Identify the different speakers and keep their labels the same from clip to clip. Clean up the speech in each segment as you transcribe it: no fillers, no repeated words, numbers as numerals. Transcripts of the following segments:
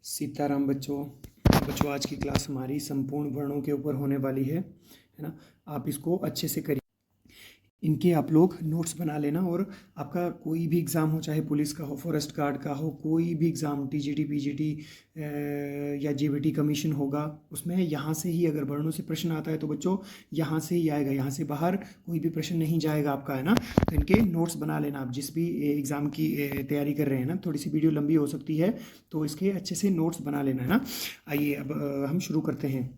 Speaker 1: सीताराम बच्चों। बच्चों आज की क्लास हमारी संपूर्ण वर्णों के ऊपर होने वाली है ना। आप इसको अच्छे से करिए। इनके आप लोग नोट्स बना लेना और आपका कोई भी एग्ज़ाम हो, चाहे पुलिस का हो, फॉरेस्ट गार्ड का हो, कोई भी एग्ज़ाम टीजीटी पीजीटी या जेबीटी कमीशन होगा, उसमें यहाँ से ही अगर वर्णों से प्रश्न आता है तो बच्चों यहाँ से ही आएगा, यहाँ से बाहर कोई भी प्रश्न नहीं जाएगा आपका, है ना। तो इनके नोट्स बना लेना आप जिस भी एग्ज़ाम की तैयारी कर रहे हैं ना। थोड़ी सी वीडियो लंबी हो सकती है तो इसके अच्छे से नोट्स बना लेना, है ना। आइए अब हम शुरू करते हैं।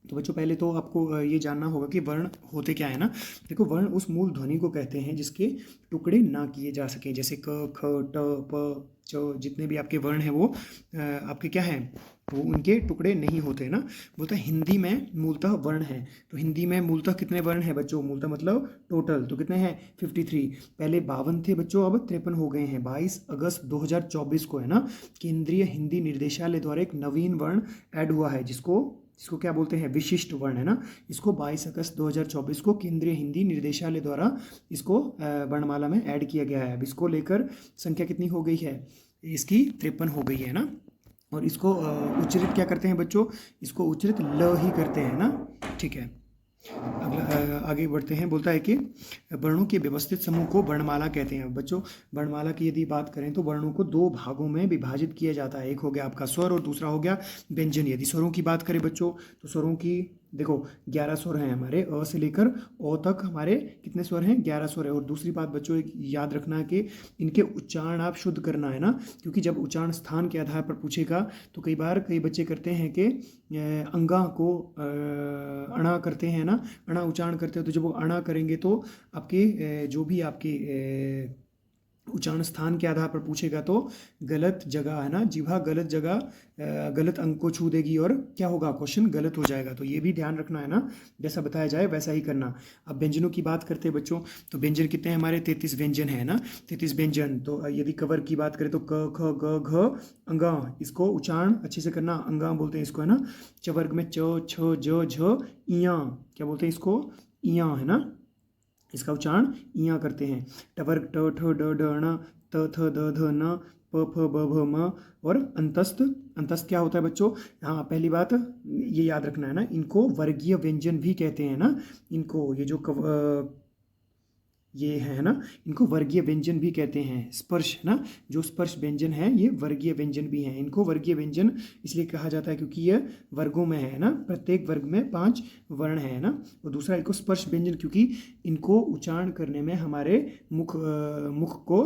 Speaker 1: तो बच्चों पहले तो आपको ये जानना होगा कि वर्ण होते क्या है ना। देखो, वर्ण उस मूल ध्वनि को कहते हैं जिसके टुकड़े ना किए जा सकें, जैसे क ख ट प च, जितने भी आपके वर्ण हैं वो आपके क्या हैं, वो उनके टुकड़े नहीं होते ना। बोलता है हिंदी में मूलतः वर्ण है। तो हिंदी में मूलतः कितने वर्ण हैं बच्चों? मूलतः मतलब टोटल तो कितने हैं? 53। पहले 52 थे बच्चों, अब 53 हो गए हैं। 22 अगस्त 2024 को, है ना, केंद्रीय हिंदी निर्देशालय द्वारा एक नवीन वर्ण ऐड हुआ है जिसको क्या बोलते हैं? विशिष्ट वर्ण, है ना। इसको 22 अगस्त 2024 को केंद्रीय हिंदी निर्देशालय द्वारा इसको वर्णमाला में ऐड किया गया है। अब इसको लेकर संख्या कितनी हो गई है? इसकी 53 हो गई है ना। और इसको उच्चरित क्या करते हैं बच्चों? इसको उच्चरित ल ही करते हैं ना। ठीक है, अगला आगे बढ़ते हैं। बोलता है कि वर्णों के व्यवस्थित समूह को वर्णमाला कहते हैं। बच्चों वर्णमाला की यदि बात करें तो वर्णों को दो भागों में विभाजित किया जाता है। एक हो गया आपका स्वर और दूसरा हो गया व्यंजन। यदि स्वरों की बात करें बच्चों तो स्वरों की देखो 11 स्वर हैं हमारे, अ से लेकर ओ तक हमारे कितने स्वर हैं? 11 स्वर है। और दूसरी बात बच्चों एक याद रखना है कि इनके उच्चारण आप शुद्ध करना है ना, क्योंकि जब उच्चारण स्थान के आधार पर पूछेगा तो कई बार कई बच्चे करते हैं कि अंगा को अणा करते हैं ना, अणा उच्चारण करते हैं। तो जब वो अणा करेंगे तो आपके जो भी आपके उच्चारण स्थान के आधार पर पूछेगा तो गलत जगह, है ना, जिह्वा गलत जगह गलत अंक को छू देगी और क्या होगा? क्वेश्चन गलत हो जाएगा। तो ये भी ध्यान रखना है ना, जैसा बताया जाए वैसा ही करना। अब व्यंजनों की बात करते हैं बच्चों, तो व्यंजन कितने हैं हमारे? 33 व्यंजन है ना, 33 व्यंजन। तो यदि कवर की बात करें तो क ख ग घ अंगा, इसको उच्चारण अच्छे से करना, अंगा बोलते हैं इसको, है ना। चवर्ग में च छ ज झ इया, क्या बोलते हैं इसको? इया, है ना। इसका उच्चारण इया करते हैं। टवर्ग ट ठ ड ढ ण त थ द ध न प फ ब भ म। और अंतस्थ, अंतस्थ क्या होता है बच्चों? हाँ, पहली बात ये याद रखना है ना, इनको वर्गीय व्यंजन भी कहते हैं ना। इनको ये जो ये है ना, इनको वर्गीय व्यंजन भी कहते हैं। स्पर्श, है ना, जो स्पर्श व्यंजन है ये वर्गीय व्यंजन भी हैं। इनको वर्गीय व्यंजन इसलिए कहा जाता है क्योंकि ये वर्गों में है ना, प्रत्येक वर्ग में 5 वर्ण है ना। और दूसरा इनको स्पर्श व्यंजन क्योंकि इनको उच्चारण करने में हमारे मुख को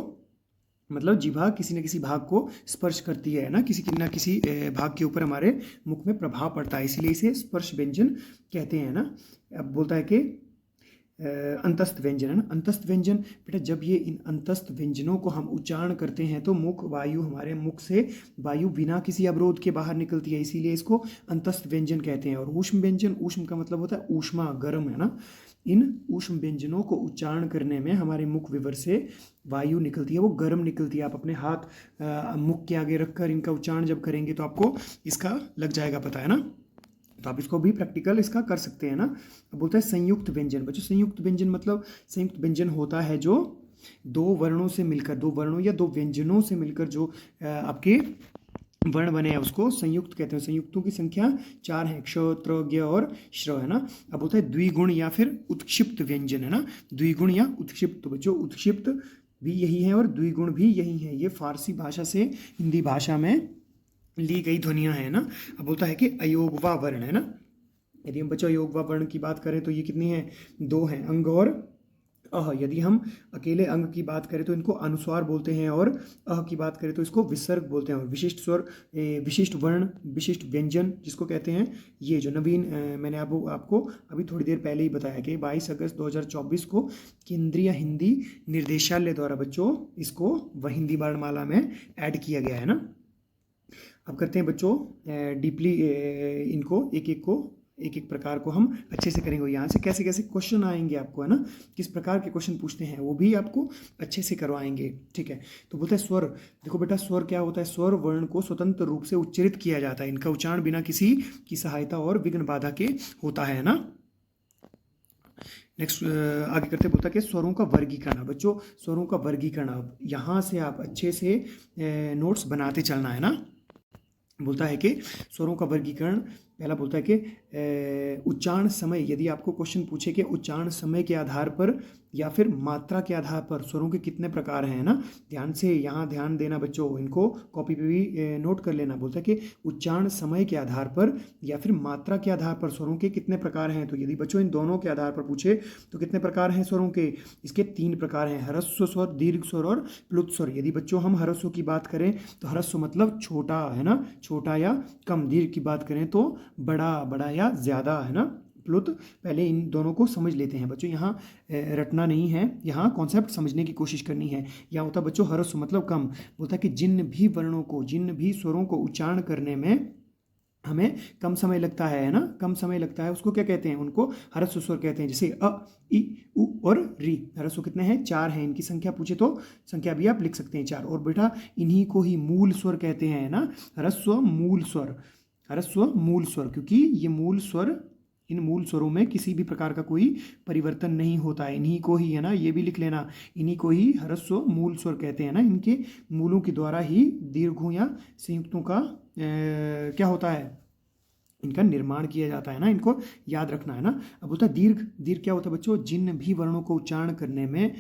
Speaker 1: मतलब जिह्वा किसी न किसी भाग को स्पर्श करती है ना, किसी न किसी भाग के ऊपर हमारे मुख में प्रभाव पड़ता है, इसीलिए इसे स्पर्श व्यंजन कहते हैं ना। अब बोलता है कि अंतस्थ व्यंजन, है ना। अंतस्थ व्यंजन बेटा, जब ये इन अंतस्थ व्यंजनों को हम उच्चारण करते हैं तो मुख वायु, हमारे मुख से वायु बिना किसी अवरोध के बाहर निकलती है, इसीलिए इसको अंतस्थ व्यंजन कहते हैं। और ऊष्म व्यंजन, ऊष्म का मतलब होता है ऊष्मा, गर्म, है ना। इन ऊष्म व्यंजनों को उच्चारण करने में हमारे मुख विवर से वायु निकलती है, वो गर्म निकलती है। आप अपने हाथ मुख के आगे रखकर इनका उच्चारण जब करेंगे तो आपको इसका लग जाएगा पता, है ना। तो आप इसको भी प्रैक्टिकल इसका कर सकते हैं ना। अब बोलता है संयुक्त व्यंजन। बच्चों संयुक्त व्यंजन मतलब संयुक्त व्यंजन होता है जो दो वर्णों से मिलकर, दो वर्णों या दो व्यंजनों से मिलकर जो आपके वर्ण बने हैं उसको संयुक्त कहते हैं। संयुक्तों की संख्या 4 है, क्ष, त्र, ज्ञ और श्र, है ना। अब होता है द्विगुण या फिर उत्क्षिप्त व्यंजन, है ना। द्विगुण या उत्क्षिप्त, तो बच्चों उत्क्षिप्त भी यही है और द्विगुण भी यही है। ये फारसी भाषा से हिंदी भाषा में ली गई ध्वनियाँ हैं ना। अब बोलता है कि अयोगवा वर्ण, है ना। यदि हम बच्चों अयोगवा वर्ण की बात करें तो ये कितनी है? 2 हैं, अंग और अह। यदि हम अकेले अंग की बात करें तो इनको अनुस्वार बोलते हैं और अह की बात करें तो इसको विसर्ग बोलते हैं। और विशिष्ट स्वर, विशिष्ट वर्ण, विशिष्ट व्यंजन जिसको कहते हैं, ये जो नवीन मैंने आपको अभी थोड़ी देर पहले ही बताया कि 22 अगस्त 2024 को केंद्रीय हिंदी निर्देशालय द्वारा बच्चों इसको वह हिंदी वर्णमाला में ऐड किया गया है ना। अब करते हैं बच्चों डीपली इनको एक एक प्रकार को हम अच्छे से करेंगे। यहाँ से कैसे कैसे क्वेश्चन आएंगे आपको, है ना, किस प्रकार के क्वेश्चन पूछते हैं वो भी आपको अच्छे से करवाएंगे। ठीक है, तो बोलते हैं स्वर। देखो बेटा, स्वर क्या होता है? स्वर वर्ण को स्वतंत्र रूप से उच्चरित किया जाता है। इनका उच्चारण बिना किसी की सहायता और विघ्न बाधा के होता है ना। नेक्स्ट आगे करते बोलता है कि स्वरों का वर्गीकरण। बच्चों स्वरों का वर्गीकरण, अब यहाँ से आप अच्छे से नोट्स बनाते चलना, है ना। बोलता है कि स्वरों का वर्गीकरण, पहला बोलता है कि उच्चारण समय, यदि आपको क्वेश्चन पूछे कि उच्चारण समय के आधार पर या फिर मात्रा के आधार पर स्वरों के कितने प्रकार हैं ना, ध्यान से यहाँ ध्यान देना बच्चों, इनको कॉपी पे भी नोट कर लेना। बोलता है कि उच्चारण समय के आधार पर या फिर मात्रा के आधार पर स्वरों के कितने प्रकार हैं। तो यदि बच्चों इन दोनों के आधार पर पूछे तो कितने प्रकार हैं स्वरों के, इसके 3 प्रकार हैं, ह्रस्व स्वर, दीर्घ स्वर और प्लुत स्वर। यदि बच्चों हम ह्रस्व की बात करें तो ह्रस्व मतलब छोटा, है ना, छोटा या कम। दीर्घ की बात करें तो बड़ा, बड़ा या ज़्यादा, है ना। प्लुत, पहले इन दोनों को समझ लेते हैं बच्चों, यहाँ रटना नहीं है, यहाँ कॉन्सेप्ट समझने की कोशिश करनी है। यहाँ होता बच्चों ह्रस्व मतलब कम। बोलता है कि जिन भी वर्णों को, जिन भी स्वरों को उच्चारण करने में हमें कम समय लगता है ना, कम समय लगता है, उसको क्या कहते हैं, उनको ह्रस्व स्वर कहते हैं। जैसे अ, इ, उ और री। ह्रस्व कितने हैं, 4 हैं। इनकी संख्या पूछे तो संख्या भी आप लिख सकते हैं 4। और बेटा इन्हीं को ही मूल स्वर कहते हैं ना, ह्रस्व मूल स्वर, ह्रस्व मूल स्वर, क्योंकि ये मूल स्वर, इन मूल स्वरों में किसी भी प्रकार का कोई परिवर्तन नहीं होता है। इन्हीं को ही, है ना, ये भी लिख लेना, इन्हीं को ही ह्रस्व मूल स्वर कहते हैं ना। इनके मूलों के द्वारा ही दीर्घों या संयुक्तों का क्या होता है, इनका निर्माण किया जाता है ना, इनको याद रखना है ना। अब होता है दीर्घ। दीर्घ क्या होता है बच्चों, जिन भी वर्णों को उच्चारण करने में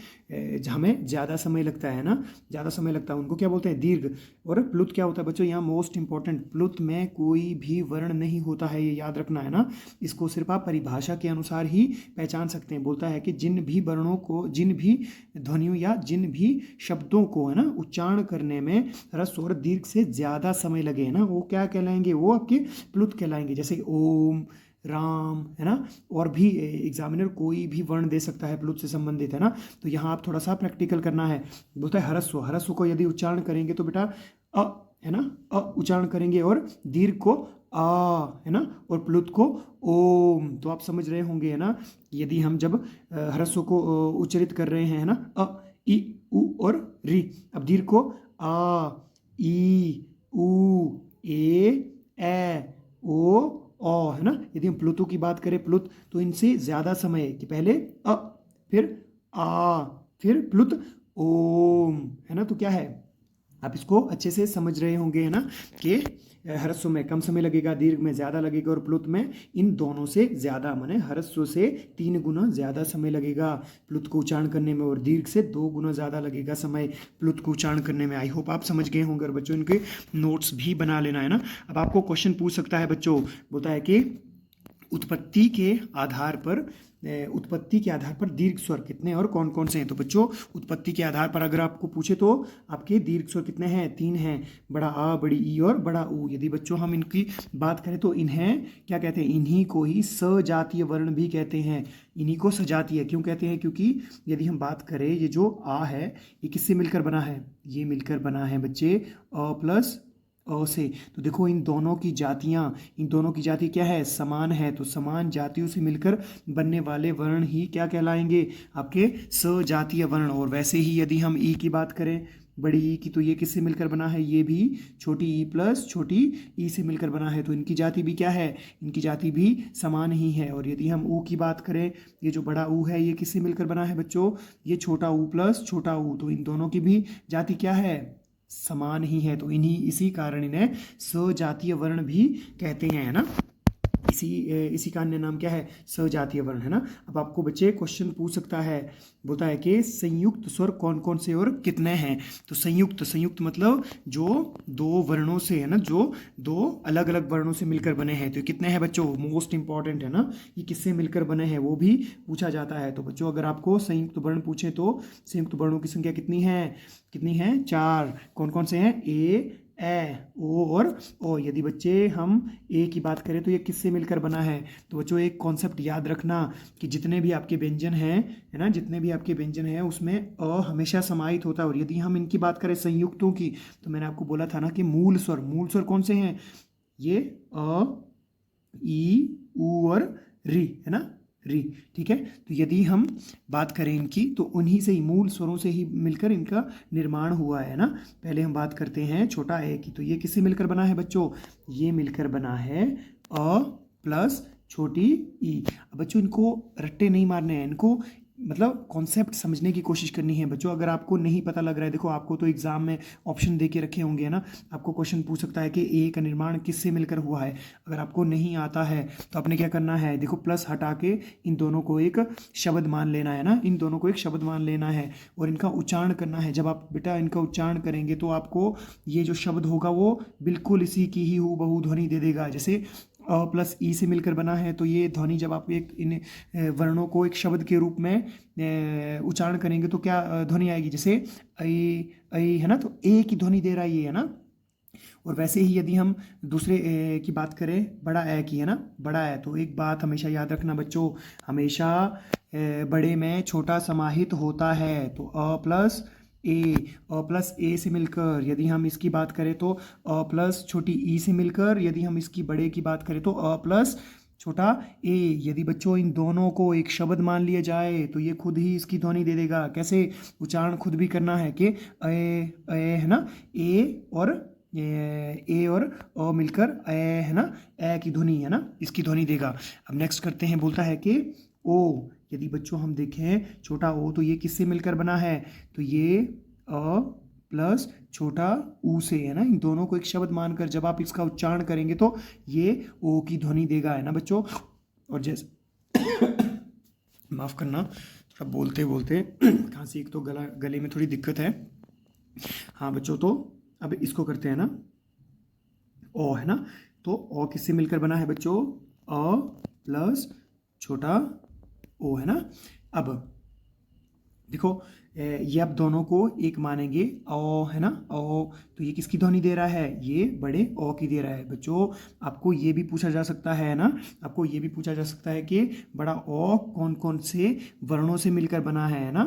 Speaker 1: हमें ज़्यादा समय लगता है ना, ज़्यादा समय लगता है, उनको क्या बोलते हैं, दीर्घ। और प्लुत क्या होता है बच्चों, यहाँ मोस्ट इंपॉर्टेंट, प्लुत में कोई भी वर्ण नहीं होता है, ये याद रखना है ना। इसको सिर्फ आप परिभाषा के अनुसार ही पहचान सकते हैं। बोलता है कि जिन भी वर्णों को, जिन भी ध्वनियों या जिन भी शब्दों को, है ना, उच्चारण करने में ह्रस्व और दीर्घ से ज़्यादा समय लगे, है ना, वो क्या कहलाएंगे, वो आपके प्लुत कहलाएंगे। जैसे ओम, राम, है ना। और भी एग्जामिनर कोई भी वर्ण दे सकता है प्लुत से संबंधित, है ना। तो यहाँ आप थोड़ा सा प्रैक्टिकल करना है। बोलता है ह्रस्व, ह्रस्व को यदि उच्चारण करेंगे तो बेटा अ, है ना, अ उच्चारण करेंगे, और दीर्घ को आ, है ना, और प्लुत को ओम। तो आप समझ रहे होंगे, है ना, यदि हम जब ह्रस्व को उच्चारित कर रहे हैं, है ना, अ, इ, उ और री। अब दीर्घ को आ, ई, उ, ए, ओ, औ, है ना। यदि हम प्लुतों की बात करें, प्लुत, तो इनसे ज़्यादा समय कि पहले अ, फिर आ, फिर प्लुत ओम, है ना। तो क्या है, आप इसको अच्छे से समझ रहे होंगे, है ना, कि ह्रस्व में कम समय लगेगा, दीर्घ में ज़्यादा लगेगा, और प्लुत में इन दोनों से ज़्यादा, माने ह्रस्व से 3 गुना ज़्यादा समय लगेगा प्लुत को उच्चारण करने में, और दीर्घ से 2 गुना ज़्यादा लगेगा समय प्लुत को उच्चारण करने में। आई होप आप समझ गए होंगे, और बच्चों इनके नोट्स भी बना लेना, है ना। अब आपको क्वेश्चन पूछ सकता है बच्चों, बोलता है कि उत्पत्ति के आधार पर, उत्पत्ति के आधार पर दीर्घ स्वर कितने और कौन कौन से हैं। तो बच्चों उत्पत्ति के आधार पर अगर आपको पूछे तो आपके दीर्घ स्वर कितने हैं, 3 हैं, बड़ा आ, बड़ी ई और बड़ा ऊ। यदि बच्चों हम इनकी बात करें तो इन्हें क्या कहते हैं, इन्हीं को ही सजातीय वर्ण भी कहते हैं। इन्हीं को सजातीय क्यों कहते हैं, क्योंकि यदि हम बात करें, ये जो आ है ये किससे मिलकर बना है, ये मिलकर बना है बच्चे अ प्लस अ से। तो देखो इन दोनों की जातियाँ, इन दोनों की जाति क्या है, समान है। तो समान जातियों से मिलकर बनने वाले वर्ण ही क्या कहलाएंगे, आपके सजातीय वर्ण। और वैसे ही यदि हम ई की बात करें, बड़ी ई की, तो ये किससे मिलकर बना है, ये भी छोटी ई प्लस छोटी ई से मिलकर बना है। तो इनकी जाति भी क्या है, इनकी जाति भी समान ही है। और यदि हम ऊ की बात करें, ये जो बड़ा ऊ है ये किससे मिलकर बना है बच्चों, ये छोटा ऊ प्लस छोटा ऊ। तो इन दोनों की भी जाति क्या है, समान ही है। तो इन्हीं इसी कारण इन्हें सजातीय वर्ण भी कहते हैं, है ना। इसी का अन्य नाम क्या है, सजातीय वर्ण, है ना। अब आपको बच्चे क्वेश्चन पूछ सकता है, बोलता है कि संयुक्त स्वर कौन कौन से और कितने हैं। तो संयुक्त, संयुक्त मतलब जो 2 वर्णों से, है ना, जो 2 अलग अलग वर्णों से मिलकर बने हैं। तो कितने हैं बच्चों, मोस्ट इंपॉर्टेंट है ना, ये किससे मिलकर बने हैं वो भी पूछा जाता है। तो बच्चों अगर आपको संयुक्त वर्ण पूछे तो संयुक्त वर्णों की संख्या कितनी है, कितनी है, 4। कौन कौन से हैं, ए, ओ और ओ। यदि बच्चे हम ए की बात करें तो ये किससे मिलकर बना है। तो बच्चों एक कॉन्सेप्ट याद रखना कि जितने भी आपके व्यंजन हैं, है ना, जितने भी आपके व्यंजन हैं उसमें अ हमेशा समाहित होता है। और यदि हम इनकी बात करें संयुक्तों की, तो मैंने आपको बोला था ना कि मूल स्वर, मूल स्वर कौन से हैं, ये अ, ई, उ और री, है ना, री। ठीक है। तो यदि हम बात करें इनकी, तो उन्हीं से ही, मूल स्वरों से ही मिलकर इनका निर्माण हुआ है ना। पहले हम बात करते हैं छोटा ए की। तो ये किससे मिलकर बना है बच्चों, ये मिलकर बना है अ प्लस छोटी ई। अब बच्चों इनको रट्टे नहीं मारने हैं, इनको मतलब कॉन्सेप्ट समझने की कोशिश करनी है बच्चों। अगर आपको नहीं पता लग रहा है, देखो आपको तो एग्जाम में ऑप्शन दे के रखे होंगे ना, आपको क्वेश्चन पूछ सकता है कि ए का निर्माण किससे मिलकर हुआ है। अगर आपको नहीं आता है तो आपने क्या करना है, देखो प्लस हटा के इन दोनों को एक शब्द मान लेना है ना, इन दोनों को एक शब्द मान लेना है और इनका उच्चारण करना है। जब आप बेटा इनका उच्चारण करेंगे तो आपको ये जो शब्द होगा वो बिल्कुल इसी की ही हूबहू ध्वनि दे देगा। जैसे अ प्लस ई से मिलकर बना है, तो ये ध्वनि जब आप एक इन वर्णों को एक शब्द के रूप में उच्चारण करेंगे तो क्या ध्वनि आएगी, जैसे ऐ है ना, तो ए की ध्वनि दे रहा है ये, है ना। और वैसे ही यदि हम दूसरे की बात करें, बड़ा ए की, है ना, बड़ा ए, तो एक बात हमेशा याद रखना बच्चों, हमेशा बड़े में छोटा समाहित होता है। तो अ प्लस ए से मिलकर यदि हम इसकी बात करें तो अ प्लस छोटी ई से मिलकर यदि हम इसकी बड़े की बात करें तो अ प्लस छोटा ए। यदि बच्चों इन दोनों को एक शब्द मान लिया जाए तो ये खुद ही इसकी ध्वनि दे देगा। कैसे, उच्चारण खुद भी करना है कि ए है ना, ए और अ मिलकर ए, है ना, ए की ध्वनि, है ना, इसकी ध्वनि देगा। अब नेक्स्ट करते हैं, बोलता है कि ओ। यदि बच्चों हम देखें छोटा ओ, तो ये किससे मिलकर बना है, तो ये अ प्लस छोटा ऊ से, है ना। इन दोनों को एक शब्द मानकर जब आप इसका उच्चारण करेंगे तो ये ओ की ध्वनि देगा, है ना बच्चों। और जैसे माफ़ करना, थोड़ा बोलते बोलते खांसी, एक तो गले में थोड़ी दिक्कत है। हाँ बच्चों, तो अब इसको करते हैं ना, ओ, है ना, तो ओ किससे मिलकर बना है बच्चों, अ प्लस छोटा ओ, है ना। अब देखो ये अब दोनों को एक मानेंगे, ओ, है ना, ओ, तो ये किसकी ध्वनि दे रहा है, ये बड़े ओ की दे रहा है। बच्चों आपको ये भी पूछा जा सकता है ना, आपको ये भी पूछा जा सकता है कि बड़ा ओ कौन कौन से वर्णों से मिलकर बना है ना,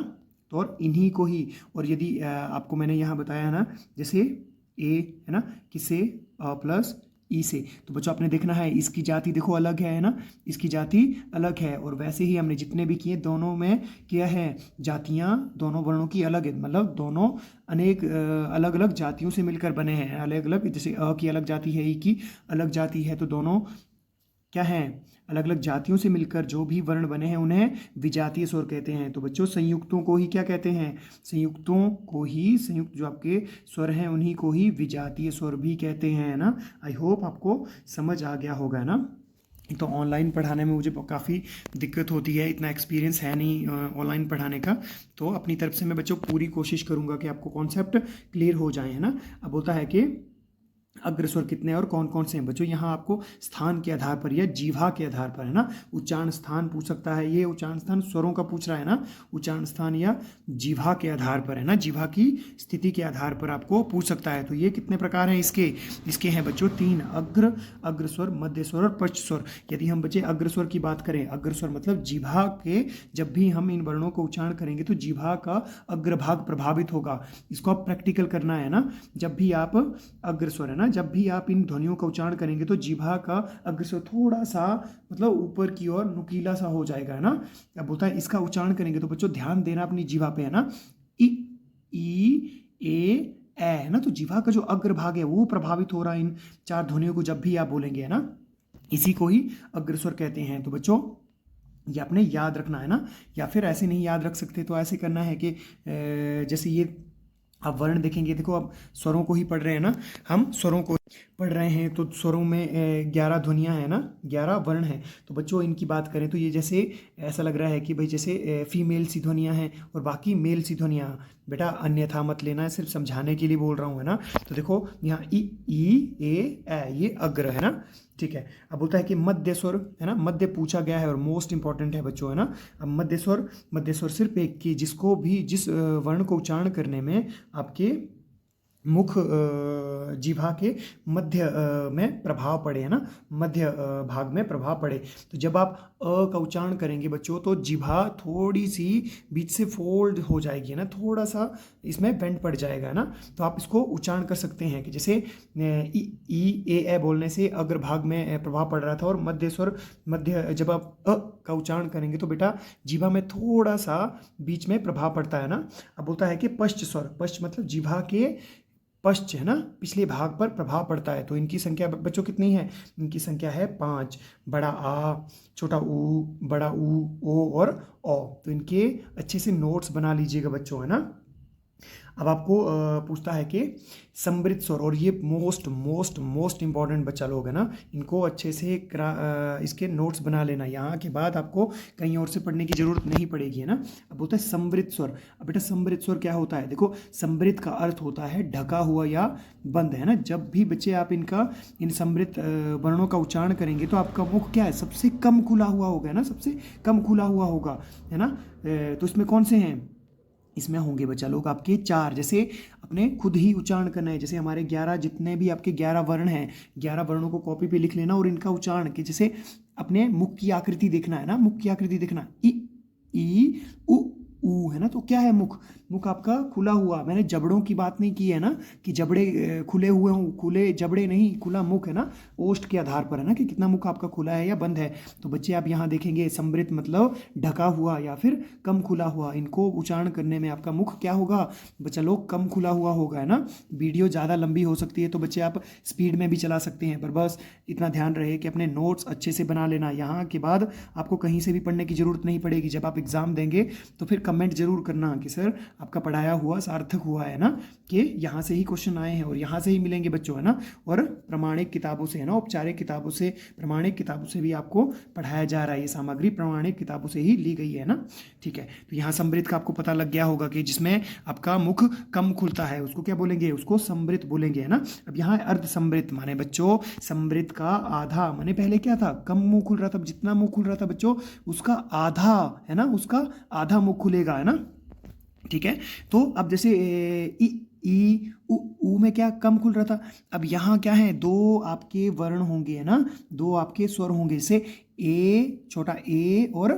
Speaker 1: तो और इन्हीं को ही। और यदि आपको मैंने यहाँ बताया है ना, जैसे ए, है ना, किससे, अ प्लस ई से, तो बच्चों आपने देखना है इसकी जाति देखो अलग है ना, इसकी जाति अलग है। और वैसे ही हमने जितने भी किए दोनों में किया है, जातियाँ दोनों वर्णों की अलग है, मतलब दोनों अनेक अलग अलग जातियों से मिलकर बने हैं, अलग अलग। जैसे अ की अलग जाति है, ई की अलग जाति है, तो दोनों क्या हैं, अलग अलग जातियों से मिलकर जो भी वर्ण बने हैं उन्हें विजातीय स्वर कहते हैं। तो बच्चों संयुक्तों को ही क्या कहते हैं, संयुक्तों को ही, संयुक्त जो आपके स्वर हैं उन्हीं को ही विजातीय स्वर भी कहते हैं, ना। आई होप आपको समझ आ गया होगा ना। तो ऑनलाइन पढ़ाने में मुझे काफ़ी दिक्कत होती है, इतना एक्सपीरियंस है नहीं ऑनलाइन पढ़ाने का, तो अपनी तरफ से मैं बच्चों पूरी कोशिश करूँगा कि आपको कॉन्सेप्ट क्लियर हो जाए, है ना। अब होता है कि अग्रस्वर कितने और कौन कौन से हैं बच्चों, यहाँ आपको स्थान के आधार पर या जीवा के आधार पर, है ना, उच्चारण स्थान पूछ सकता है। ये उच्चारण स्थान स्वरों का पूछ रहा है ना, उच्चारण स्थान या जीवा के आधार पर, है ना, जीवा की स्थिति के आधार पर आपको पूछ सकता है। तो ये कितने प्रकार हैं इसके हैं बच्चों 3, अग्रस्वर, मध्य स्वर और पश्च स्वर। यदि हम बच्चे अग्रस्वर की बात करें, अग्रस्वर मतलब जीवा के, जब भी हम इन वर्णों को उच्चारण करेंगे तो जीवा का अग्रभाग प्रभावित होगा। इसको आप प्रैक्टिकल करना है ना, जब भी आप अग्रस्वर, है ना, जब भी आप इन ध्वनियों का उच्चारण करेंगे तो जीभा का अग्रस्वर थोड़ा सा मतलब ऊपर की ओर नुकीला सा हो जाएगा, है ना। अब बोलता है इसका उच्चारण करेंगे तो बच्चों ध्यान देना अपनी जीभा पे, है ना, ए, है ना, तो जीभा का जो अग्रभाग है वो प्रभावित हो रहा है इन 4 ध्वनियों को जब भी आप बोलेंगे, है ना, इसी को ही अग्रस्वर कहते हैं। तो बच्चों ये आपने याद रखना है ना, या फिर ऐसे नहीं याद रख सकते तो ऐसे करना है कि जैसे ये आप वर्ण देखेंगे, देखो अब स्वरों को ही पढ़ रहे हैं ना, हम स्वरों को पढ़ रहे हैं, तो स्वरों में 11 ध्वनियाँ हैं ना, 11 वर्ण हैं। तो बच्चों इनकी बात करें तो ये जैसे ऐसा लग रहा है कि भाई जैसे फीमेल सी ध्वनियाँ हैं और बाकी मेल सी ध्वनियाँ। बेटा अन्यथा मत लेना है, सिर्फ समझाने के लिए बोल रहा हूँ, है ना। तो देखो यहाँ ई ए ये अग्र, है ना, ठीक है। अब बोलता है कि मध्य स्वर, है ना, मध्य पूछा गया है और मोस्ट इंपॉर्टेंट है बच्चों, है ना। अब मध्य स्वर सिर्फ एक की, जिसको भी जिस वर्ण को उच्चारण करने में आपके मुख जीभा के मध्य में प्रभाव पड़े, है ना, मध्य भाग में प्रभाव पड़े। तो जब आप अ का उच्चारण करेंगे बच्चों तो जीभा थोड़ी सी बीच से फोल्ड हो जाएगी, है ना, थोड़ा सा इसमें बेंड पड़ जाएगा, है ना। तो आप इसको उच्चारण कर सकते हैं कि जैसे ई ए बोलने से अग्रभाग में प्रभाव पड़ रहा था, और मध्य स्वर मध्य जब आप अ का उच्चारण करेंगे तो बेटा जीभा में थोड़ा सा बीच में प्रभाव पड़ता है ना। अब बोलता है कि पश्च स्वर, पश्च मतलब जीभा के पश्च है ना, पिछले भाग पर प्रभाव पड़ता है। तो इनकी संख्या बच्चों कितनी है? इनकी संख्या है 5। बड़ा आ, छोटा ऊ, बड़ा ऊ, ओ और औ। तो इनके अच्छे से नोट्स बना लीजिएगा बच्चों, है ना। अब आपको पूछता है कि समृद्ध स्वर, और ये मोस्ट मोस्ट मोस्ट इंपॉर्टेंट बच्चा लोग है ना, इनको अच्छे से इसके नोट्स बना लेना। यहाँ के बाद आपको कहीं और से पढ़ने की जरूरत नहीं पड़ेगी, है ना। अब होता है समृद्ध स्वर। अब बेटा समृद्ध स्वर क्या होता है? देखो, समृद्ध का अर्थ होता है ढका हुआ या बंद, है ना। जब भी बच्चे आप इन समृद्ध वर्णों का उच्चारण करेंगे तो आपका मुख क्या है? सबसे कम खुला हुआ होगा, है ना, सबसे कम खुला हुआ होगा, है ना। तो इसमें कौन से हैं? इसमें होंगे बच्चा लोग आपके 4। जैसे अपने खुद ही उच्चारण करना है, जैसे हमारे 11 जितने भी आपके 11 वर्ण हैं, 11 वर्णों को कॉपी पे लिख लेना और इनका उच्चारण कि जैसे अपने मुख की आकृति देखना है ना, मुख की आकृति देखना, ई ऊ, है ना। तो क्या है? मुख आपका खुला हुआ। मैंने जबड़ों की बात नहीं की है ना, कि जबड़े खुले हुए हों, खुले जबड़े नहीं, खुला मुख, है ना, ओष्ठ के आधार पर, है ना, कि कितना मुख आपका खुला है या बंद है। तो बच्चे आप यहाँ देखेंगे समृद्ध मतलब ढका हुआ या फिर कम खुला हुआ। इनको उच्चारण करने में आपका मुख क्या होगा बच्चा लोग? कम खुला हुआ होगा, है ना। वीडियो ज़्यादा लंबी हो सकती है तो बच्चे आप स्पीड में भी चला सकते हैं, पर बस इतना ध्यान रहे कि अपने नोट्स अच्छे से बना लेना। यहाँ के बाद आपको कहीं से भी पढ़ने की जरूरत नहीं पड़ेगी। जब आप एग्ज़ाम देंगे तो फिर कमेंट जरूर करना कि सर आपका पढ़ाया हुआ सार्थक हुआ, है ना, कि यहाँ से ही क्वेश्चन आए हैं और यहाँ से ही मिलेंगे बच्चों, है ना। और प्रमाणिक किताबों से, है ना, औपचारिक किताबों से, प्रमाणिक किताबों से भी आपको पढ़ाया जा रहा है। ये सामग्री प्रमाणिक किताबों से ही ली गई है ना, ठीक है। तो यहाँ समृद्ध का आपको पता लग गया होगा कि जिसमें आपका मुख कम खुलता है उसको क्या बोलेंगे? उसको समृद्ध बोलेंगे, है ना। अब यहाँ अर्ध समृद्ध माने बच्चों समृद्ध का आधा, माने पहले क्या था? कम मुंह खुल रहा था, जितना मुंह खुल रहा था बच्चों उसका आधा, है ना, उसका आधा मुंह खुलेगा, है ना, ठीक है। तो अब जैसे ई ऊ में क्या कम खुल रहा था, अब यहाँ क्या है? 2 आपके वर्ण होंगे, है ना, 2 आपके स्वर होंगे, जैसे ए, छोटा ए और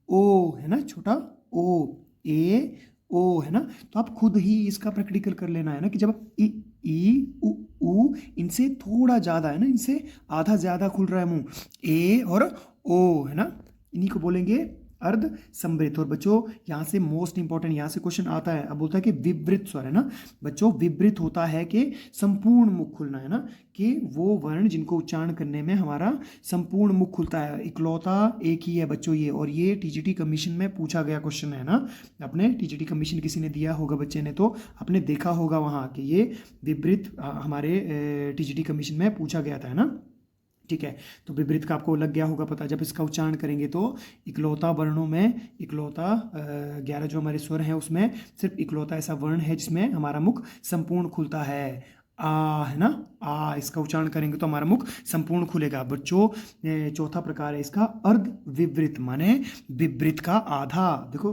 Speaker 1: ओ, है ना, छोटा ओ, ए ओ, है ना। तो आप खुद ही इसका प्रैक्टिकल कर लेना, है ना, कि जब आप ई ऊ इनसे थोड़ा ज़्यादा, है ना, इनसे आधा ज़्यादा खुल रहा है मुंह, ए और ओ, है ना, इन्हीं को बोलेंगे अर्ध समृद्ध। और बच्चों यहाँ से मोस्ट इंपॉर्टेंट यहाँ से क्वेश्चन आता है। अब बोलता है कि विवृत स्वर, है ना बच्चों, विवृत होता है कि संपूर्ण मुख खुलना, है ना, कि वो वर्ण जिनको उच्चारण करने में हमारा संपूर्ण मुख खुलता है। इकलौता एक ही है बच्चों ये, और ये टीजीटी कमीशन में पूछा गया क्वेश्चन है ना। अपने टीजीटी कमीशन किसी ने दिया होगा बच्चे ने तो आपने देखा होगा वहाँ कि ये विवृत हमारे टीजीटी कमीशन में पूछा गया था, है ना, ठीक है। तो विपरीत का आपको लग गया होगा पता। जब इसका उच्चारण करेंगे तो इकलौता वर्णों में इकलौता 11 जो हमारे स्वर हैं उसमें सिर्फ इकलौता ऐसा वर्ण है जिसमें हमारा मुख संपूर्ण खुलता है, आ, है ना, आ। इसका उच्चारण करेंगे तो हमारा मुख संपूर्ण खुलेगा बच्चों। चौथा प्रकार है इसका अर्ध विवृत, माने विवृत का आधा। देखो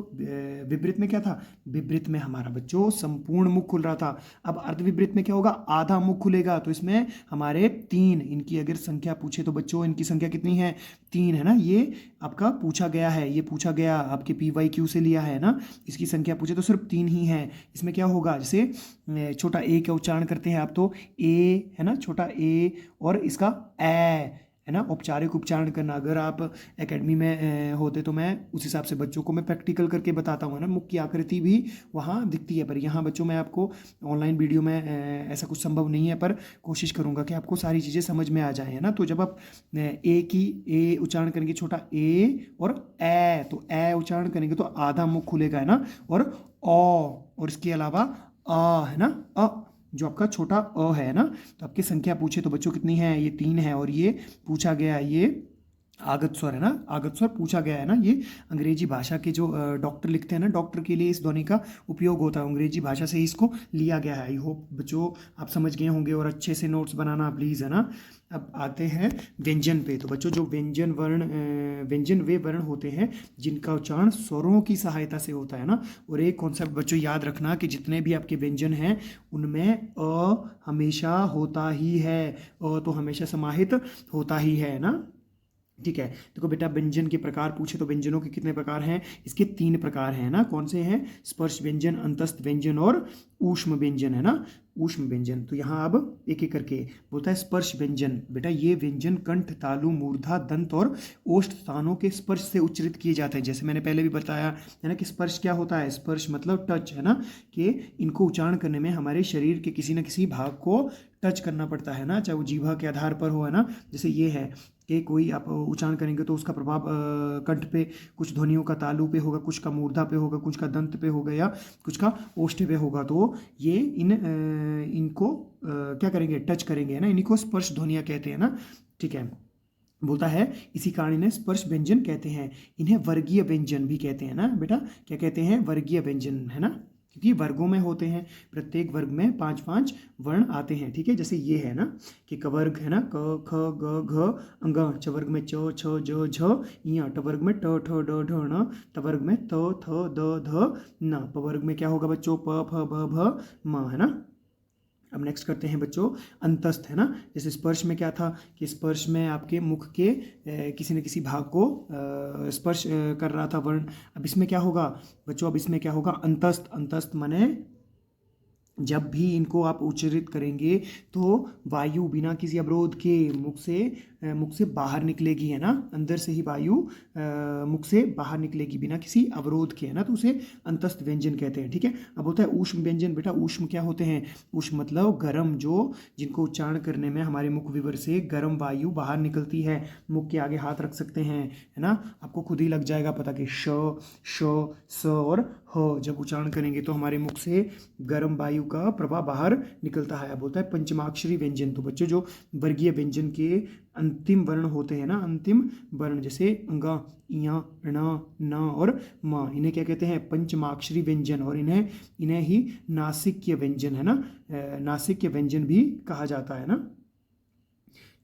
Speaker 1: विवृत में क्या था? विवृत में हमारा बच्चों संपूर्ण मुख खुल रहा था। अब अर्ध विवृत में क्या होगा? आधा मुख खुलेगा। तो इसमें हमारे 3, इनकी अगर संख्या पूछे तो बच्चों इनकी संख्या कितनी है? 3, है ना। ये आपका पूछा गया है, ये पूछा गया आपके PYQ से लिया है ना। इसकी संख्या पूछे तो सिर्फ 3 ही है। इसमें क्या होगा? जैसे छोटा ए का उच्चारण करते हैं आप तो ए, है ना, छोटा ए और इसका ए, है ना, औपचारिक उच्चारण करना। अगर आप एकेडमी में होते तो मैं उस हिसाब से बच्चों को मैं प्रैक्टिकल करके बताता हूँ, है ना। मुख की आकृति भी वहाँ दिखती है, पर यहाँ बच्चों मैं आपको ऑनलाइन वीडियो में ऐसा कुछ संभव नहीं है, पर कोशिश करूँगा कि आपको सारी चीज़ें समझ में आ जाए, है ना। तो जब आप ए उच्चारण करेंगे छोटा ए और ए, तो ए उच्चारण करेंगे तो आधा मुख खुलेगा, है ना, और इसके अलावा आ, है ना, अ जो आपका छोटा अ है ना। तो आपकी संख्या पूछे तो बच्चों कितनी है? ये 3 है। और ये पूछा गया है, ये आगत स्वर है ना, आगत स्वर पूछा गया है ना। ये अंग्रेजी भाषा के जो डॉक्टर लिखते हैं ना, डॉक्टर के लिए इस ध्वनि का उपयोग होता है, अंग्रेजी भाषा से ही इसको लिया गया है। आई होप बच्चों आप समझ गए होंगे और अच्छे से नोट्स बनाना प्लीज़, है ना। अब आते हैं व्यंजन पे। तो बच्चों जो व्यंजन वे वर्ण होते हैं जिनका उच्चारण स्वरों की सहायता से होता है ना। और एक कॉन्सेप्ट बच्चों याद रखना कि जितने भी आपके व्यंजन हैं उनमें अ हमेशा होता ही है, अ तो हमेशा समाहित होता ही है ना। ठीक है। देखो बेटा, व्यंजन के प्रकार पूछे तो व्यंजनों के कितने प्रकार हैं? इसके 3 प्रकार हैं ना। कौन से हैं? स्पर्श व्यंजन, अंतस्थ व्यंजन और ऊष्म व्यंजन, है ना। ऊष्म व्यंजन। तो यहाँ अब एक एक करके बोलता है। स्पर्श व्यंजन, बेटा ये व्यंजन कंठ, तालु, मूर्धा, दंत और ओष्ठ स्थानों के स्पर्श से उच्चारित किए जाते हैं। जैसे मैंने पहले भी बताया है ना कि स्पर्श क्या होता है? स्पर्श मतलब टच, है ना, कि इनको उच्चारण करने में हमारे शरीर के किसी न किसी भाग को टच करना पड़ता है ना, चाहे वो जीभा के आधार पर हो, है ना। जैसे ये है कि कोई आप उच्चारण करेंगे तो उसका प्रभाव कंठ पे, कुछ ध्वनियों का तालु पे होगा, कुछ का मूर्धा पे होगा, कुछ का दंत पे होगा या कुछ का ओष्ठ पे होगा। तो ये इनको क्या करेंगे? टच करेंगे, है ना। इन्हीं को स्पर्श ध्वनियाँ कहते हैं ना। ठीक है। बोलता है इसी कारण इन्हें स्पर्श व्यंजन कहते हैं। इन्हें वर्गीय व्यंजन भी कहते हैं ना बेटा। क्या कहते हैं? वर्गीय व्यंजन, है ना, क्योंकि वर्गों में होते हैं। प्रत्येक वर्ग में 5-5 वर्ण आते हैं। ठीक है। जैसे ये है ना कि कवर्ग है ना, क ख ग घ अंग, चवर्ग में च छ ज झ ञ, टवर्ग में ट ठ ड ढ ण, तवर्ग में त थ द ध न, पवर्ग में क्या होगा बच्चों? प फ ब भ म, है ना। अब नेक्स्ट करते हैं बच्चों अंतस्थ, है ना। जैसे स्पर्श में क्या था कि स्पर्श में आपके मुख के किसी न किसी भाग को स्पर्श कर रहा था वर्ण। अब इसमें क्या होगा बच्चों? अब इसमें क्या होगा? अंतस्थ। अंतस्थ माने जब भी इनको आप उच्चारित करेंगे तो वायु बिना किसी अवरोध के मुख से बाहर निकलेगी, है ना। अंदर से ही वायु मुख से बाहर निकलेगी बिना किसी अवरोध के, है ना। तो उसे अंतस्थ व्यंजन कहते हैं। ठीक है। अब होता है ऊष्म व्यंजन। बेटा ऊष्म क्या होते हैं? ऊष्म मतलब गर्म, जो जिनको उच्चारण करने में हमारे मुख विवर से गर्म वायु बाहर निकलती है। मुख के आगे हाथ रख सकते हैं, है ना। आपको खुद ही लग जाएगा पता कि श, श, स और ह जब उच्चारण करेंगे तो हमारे मुख से गर्म वायु का प्रवाह बाहर निकलता है। बोलता है पंचमाक्षरी व्यंजन। तो बच्चों जो वर्गीय व्यंजन के अंतिम वर्ण होते हैं ना, अंतिम वर्ण, जैसे अंगा, इया, ण, न और म, इन्हें क्या कहते हैं? पंचमाक्षरी व्यंजन। और इन्हें ही नासिक्य व्यंजन, है ना, नासिक्य व्यंजन भी कहा जाता है ना।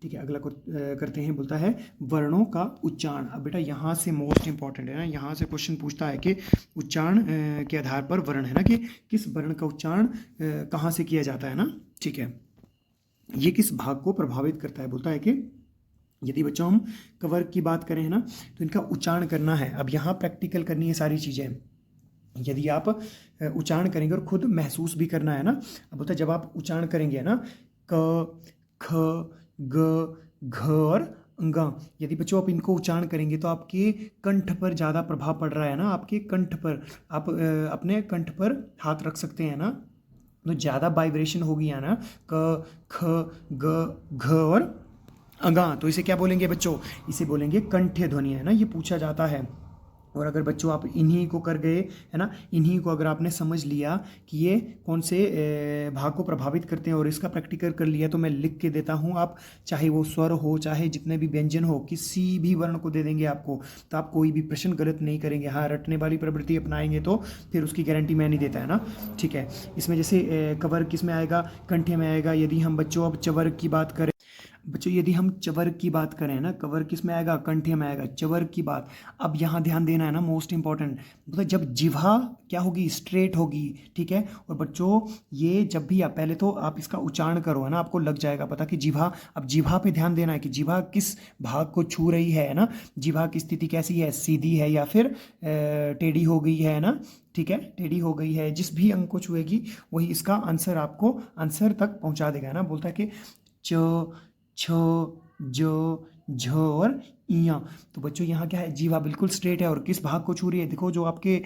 Speaker 1: ठीक है। अगला करते हैं। बोलता है वर्णों का उच्चारण। अब बेटा यहाँ से मोस्ट इंपॉर्टेंट है ना, यहाँ से क्वेश्चन पूछता है कि उच्चारण के आधार पर वर्ण, है ना, कि किस वर्ण का उच्चारण कहाँ से किया जाता है ना। ठीक है। ये किस भाग को प्रभावित करता है? बोलता है कि यदि बच्चों हम कवर्ग की बात करें, है ना, तो इनका उच्चारण करना है। अब यहाँ प्रैक्टिकल करनी है सारी चीज़ें। यदि आप उच्चारण करेंगे और खुद महसूस भी करना है ना। अब बोलता है जब आप उच्चारण करेंगे, है ना, क, ख, ग, घ और अंगा, यदि बच्चों आप इनको उच्चारण करेंगे तो आपके कंठ पर ज़्यादा प्रभाव पड़ रहा है ना। आपके कंठ पर आप अपने कंठ पर हाथ रख सकते हैं ना, तो ज़्यादा वाइब्रेशन होगी है ना। क, ख, ग, घ और अंगा। तो इसे क्या बोलेंगे बच्चों? इसे बोलेंगे कंठ्य ध्वनि, है ना। ये पूछा जाता है। और अगर बच्चों आप इन्हीं को कर गए, है ना, इन्हीं को अगर आपने समझ लिया कि ये कौन से भाग को प्रभावित करते हैं और इसका प्रैक्टिकल कर लिया, तो मैं लिख के देता हूँ। आप चाहे वो स्वर हो, चाहे जितने भी व्यंजन हो, किसी भी वर्ण को दे देंगे आपको, तो आप कोई भी प्रश्न गलत नहीं करेंगे। हाँ, रटने वाली प्रवृत्ति अपनाएंगे तो फिर उसकी गारंटी मैं नहीं देता, है ना। ठीक है। इसमें जैसे कवर्ग किस में आएगा? कंठ्य में आएगा। यदि हम बच्चों अब चवर्ग की बात करें, बच्चों यदि हम चवर्ग की बात करें ना, कवर्ग किस में आएगा? कंठ्य में आएगा। चवर्ग की बात अब यहाँ ध्यान देना है ना, मोस्ट इंपॉर्टेंट। मतलब जब जिह्वा क्या होगी? स्ट्रेट होगी। ठीक है। और बच्चों ये जब भी आप पहले तो आप इसका उच्चारण करो, है ना, आपको लग जाएगा पता कि जिह्वा, अब जिह्वा पे ध्यान देना है कि जिह्वा किस भाग को छू रही है ना। जिह्वा की स्थिति कैसी है? सीधी है या फिर टेढ़ी हो गई है ना। ठीक है, टेढ़ी हो गई है। जिस भी अंग को छुएगी वही इसका आंसर आपको आंसर तक पहुंचा देगा, है ना। बोलता है कि च, छ, ज, झ और इया। तो बच्चों यहाँ क्या है? जीवा बिल्कुल स्ट्रेट है और किस भाग को छू रही है? देखो जो आपके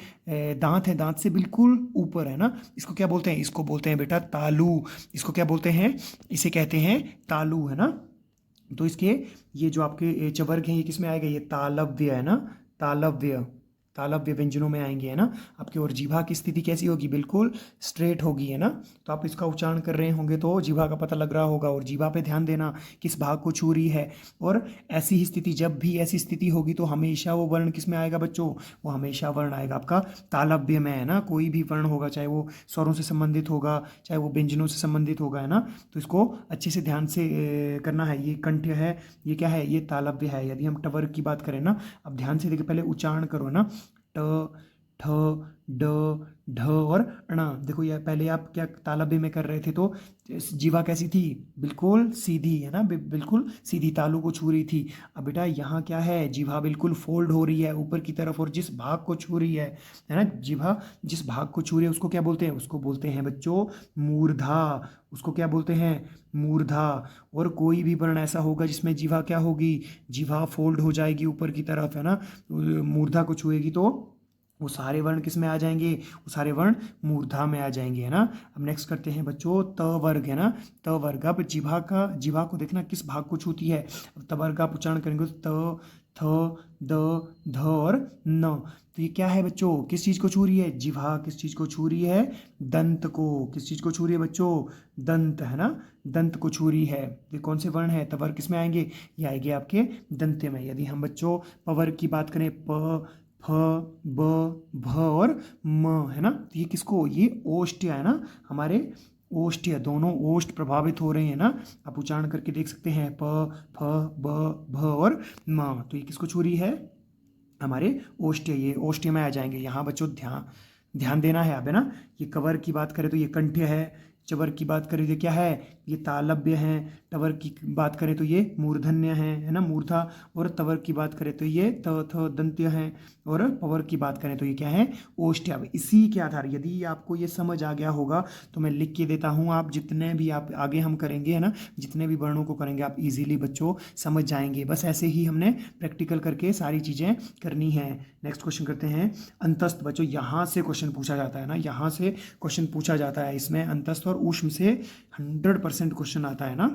Speaker 1: दांत है, दांत से बिल्कुल ऊपर, है ना। इसको क्या बोलते हैं? इसको बोलते हैं बेटा तालु। इसको क्या बोलते हैं? इसे कहते हैं तालु, है ना। तो इसके ये जो आपके चवर्ग हैं ये किस में आएगा? ये तालव्य, है ना, तालव्य। तालव्य व्यंजनों में आएंगे, है ना। आपकी और जीभा की स्थिति कैसी होगी? बिल्कुल स्ट्रेट होगी, है ना। तो आप इसका उच्चारण कर रहे होंगे तो जीभा का पता लग रहा होगा, और जीभा पे ध्यान देना किस भाग को छू रही है। और ऐसी ही स्थिति, जब भी ऐसी स्थिति होगी तो हमेशा वो वर्ण किस में आएगा बच्चों? वो हमेशा वर्ण आएगा आपका तालव्य में, है ना। कोई भी वर्ण होगा, चाहे वो स्वरों से संबंधित होगा, चाहे वो व्यंजनों से संबंधित होगा, है ना। तो इसको अच्छे से ध्यान से करना है। ये कंठ्य है, ये क्या है? ये तालव्य है। यदि हम टवर्ग की बात करें ना, अब ध्यान से देखिए, पहले उच्चारण करो ना। ट, ठ, ड, ढ और ण। देखो ये पहले आप क्या तालव्य में कर रहे थे तो जीवा कैसी थी, बिल्कुल सीधी है ना, बिल्कुल सीधी तालु को छू रही थी। अब बेटा यहाँ क्या है, जीवा बिल्कुल फोल्ड हो रही है ऊपर की तरफ, और जिस भाग को छू रही है ना, जीवा जिस भाग को छू रही है उसको क्या बोलते हैं, उसको बोलते हैं बच्चों मूर्धा। उसको क्या बोलते हैं, मूर्धा। और कोई भी वर्ण ऐसा होगा जिसमें जीवा क्या होगी, जीवा फोल्ड हो जाएगी ऊपर की तरफ है ना, मूर्धा को छुएगी तो वो सारे वर्ण किस में आ जाएंगे, वो सारे वर्ण मूर्धा में आ जाएंगे है ना। अब नेक्स्ट करते हैं बच्चों त वर्ग है ना, त वर्ग। अब जीवा को देखना किस भाग को छूती है। अब त वर्ग आप उच्चारण करेंगे तो त, थ, द, ध और न। तो ये क्या है बच्चों, किस चीज को छू रही है, जीवा किस चीज को छू रही है, दंत को। किस चीज को छू रही है बच्चों, दंत है ना, दंत को छू रही है। ये कौन से वर्ण है, तवर्ग किस में आएंगे, ये आएंगे आपके दंते में। यदि हम बच्चों पवर्ग की बात करें, प, फ, ब, भ और म है ना, तो ये किसको, ये ओष्ठ्य है ना, हमारे ओष्ठ्य, दोनों ओष्ठ प्रभावित हो रहे हैं ना। आप उच्चारण करके देख सकते हैं, प, फ, ब, भ और म। तो ये किसको छू रही है, हमारे ओष्ठ्य, ये ओष्ठ्य में आ जाएंगे। यहाँ बच्चों ध्यान ध्यान देना है आप है ना। ये कवर की बात करें तो ये कंठ्य है, चवर की बात करें तो क्या है, ये तालव्य है, टवर की बात करें तो ये मूर्धन्य है ना, मूर्धा। और तवर की बात करें तो ये त, थ, दंत्य है। और पवर की बात करें तो ये क्या है, ओष्ठ्य। अब इसी के आधार, यदि आपको ये समझ आ गया होगा तो मैं लिख के देता हूँ, आप जितने भी आप आगे हम करेंगे है ना, जितने भी वर्णों को करेंगे आप इजीली बच्चों समझ जाएंगे। बस ऐसे ही हमने प्रैक्टिकल करके सारी चीज़ें करनी है। नेक्स्ट क्वेश्चन करते हैं अंतस्थ। बच्चों यहाँ से क्वेश्चन पूछा जाता है ना, यहाँ से क्वेश्चन पूछा जाता है। इसमें अंतस्थ और ऊष्म से 100% क्वेश्चन आता है ना,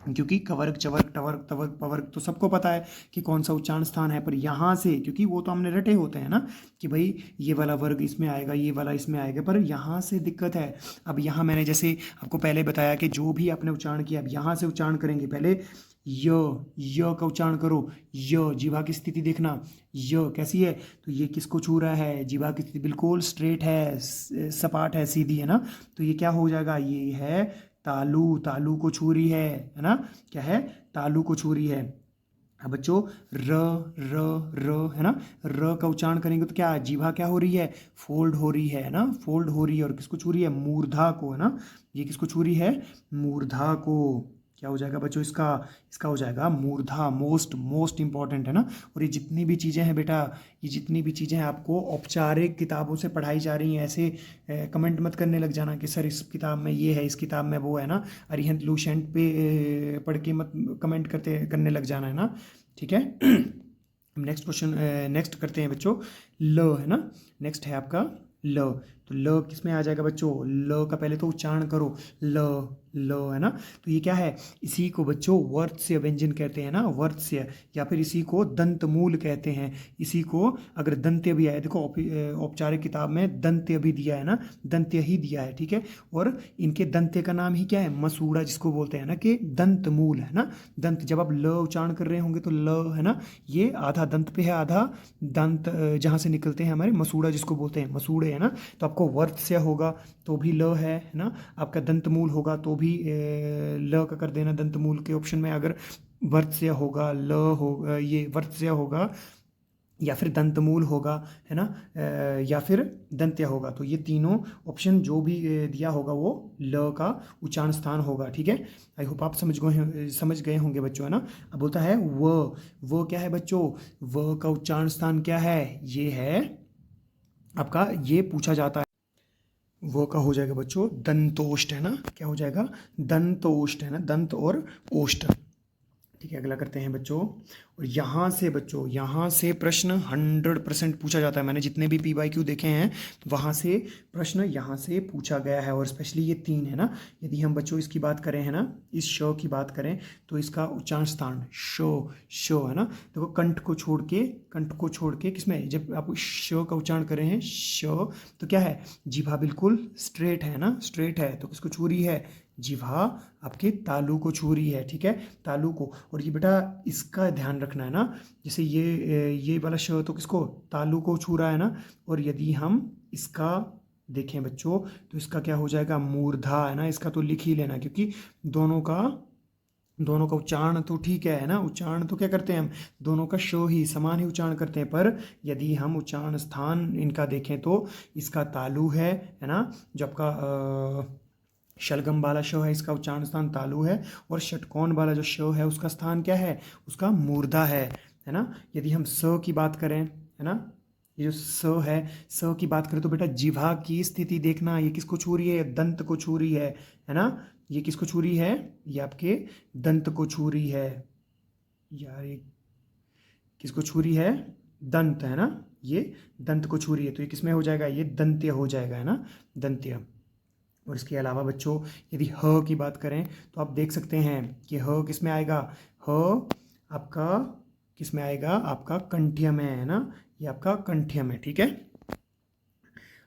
Speaker 1: क्योंकि कवर्ग, चवर्ग, टवर्ग, तवर्ग, पवर्ग तो सबको पता है कि कौन सा उच्चारण स्थान है। पर यहाँ से, क्योंकि वो तो हमने रटे होते हैं ना कि भाई ये वाला वर्ग इसमें आएगा, ये वाला इसमें आएगा, पर यहाँ से दिक्कत है। अब यहाँ मैंने जैसे आपको पहले बताया कि जो भी आपने उच्चारण किया, अब यहाँ से उच्चारण करेंगे। पहले य का उच्चारण करो, य, जीवा की स्थिति देखना, य कैसी है, तो ये किसको छू रहा है, जीवा की स्थिति बिल्कुल स्ट्रेट है, सपाट है, सीधी है ना। तो ये क्या हो जाएगा, ये है तालु, तालु को छू रही है ना, क्या है, तालु को छू रही है। अब बच्चों र, र है ना, र का उच्चारण करेंगे तो क्या, जीवा क्या हो रही है, फोल्ड हो रही है ना, फोल्ड हो रही है। और किसको छू रही है, मूर्धा को है ना, ये किसको छू रही है, मूर्धा को। क्या हो जाएगा बच्चों इसका, इसका हो जाएगा मूर्धा, मोस्ट इंपॉर्टेंट है ना। और ये जितनी भी चीज़ें हैं बेटा, ये जितनी भी चीज़ें हैं आपको औपचारिक किताबों से पढ़ाई जा रही हैं, ऐसे कमेंट मत करने लग जाना कि सर इस किताब में ये है, इस किताब में वो है ना, अरिहंत लूसेंट पे पढ़ के मत कमेंट करने लग जाना है ना, ठीक है। नेक्स्ट क्वेश्चन, नेक्स्ट करते हैं बच्चों, ल है ना, नेक्स्ट है आपका ल। तो ल किस में आ जाएगा बच्चों, ल का पहले तो उच्चारण करो, ल है ना। तो ये क्या है, इसी को बच्चों वर्त्स्य व्यंजन कहते हैं ना, वर्त्स्य, या फिर इसी को दंतमूल कहते हैं। इसी को अगर दंत्य भी आया, देखो औपचारिक किताब में दंत्य भी दिया है ना, दंत्य ही दिया है, ठीक है। और इनके दंत्य का नाम ही क्या है, मसूड़ा, जिसको बोलते हैं ना कि दंतमूल है ना। दंत, जब आप ल उच्चारण कर रहे होंगे तो ल है ना, ये आधा दंत पे है, आधा दंत जहाँ से निकलते हैं हमारे, मसूड़ा जिसको बोलते हैं, मसूड़े है ना। तो आपको वर्त्स्य होगा तो भी ल है ना, आपका दंतमूल होगा तो भी ल का कर देना दंतमूल के ऑप्शन में। अगर वर्त्स्य होगा, ल होगा, ये वर्त्स्य होगा, या फिर दंतमूल होगा है ना, या फिर दंत्य होगा। तो ये तीनों ऑप्शन जो भी दिया होगा वो ल का उच्चारण स्थान होगा, ठीक है। आई होप आप समझ गए होंगे बच्चों है ना। अब बोलता है वो क्या है बच्चों, व का उच्चारण स्थान क्या है, ये है आपका, ये पूछा जाता है। वो का हो जाएगा बच्चों दंतोष्ठ है ना, क्या हो जाएगा, दंतोष्ठ है ना, दंत और ओष्ठ, ठीक है। अगला करते हैं बच्चों, और यहाँ से बच्चों, यहाँ से प्रश्न 100% पूछा जाता है। मैंने जितने भी PYQ देखे हैं वहाँ से प्रश्न यहाँ से पूछा गया है, और स्पेशली ये 3 है ना। यदि हम बच्चों इसकी बात करें है ना, इस श की बात करें तो इसका उच्चारण स्थान शो है ना। देखो कंठ को छोड़ के किसमें, जब आप श का उच्चारण कर रहे हैं श, तो क्या है, जीभा बिल्कुल स्ट्रेट है ना, स्ट्रेट है, तो किसको छू रही है, जीभा आपके तालु को छू रही है, ठीक है, तालु को। और ये बेटा इसका ध्यान रखना है ना, जैसे ये वाला श तो किसको, तालु को छू रहा है ना। और यदि हम इसका देखें बच्चों तो इसका क्या हो जाएगा, मूर्धा है ना। इसका तो लिख ही लेना, क्योंकि दोनों का दोनों का उच्चारण तो ठीक है ना, उच्चारण तो क्या करते हैं हम, दोनों का शो ही समान ही उच्चारण करते हैं, पर यदि हम उच्चारण स्थान इनका देखें तो इसका तालु है ना, जो आपका शलगम वाला शो है इसका उच्चारण स्थान तालु है, और षटकोण वाला जो शो है उसका स्थान क्या है, उसका मूर्धा है ना। यदि हम स की बात करें, है ना, ये जो स है, स की बात करें तो बेटा जिह्वा की स्थिति देखना, ये किसको छू रही है, दंत को छू रही है ना, ये किसको छू रही है, ये आपके दंत को छू रही है यार, ये किसको छू रही है, दंत, है ना, ये दंत को छू रही है, तो ये किसमें हो जाएगा, ये दंत्य हो जाएगा, है ना, दंत्य। और इसके अलावा बच्चों यदि ह की बात करें तो आप देख सकते हैं कि ह किस में आएगा, ह आपका किस में आएगा, आपका कंठ्य में, है ना, ये आपका कंठ्य में, ठीक है।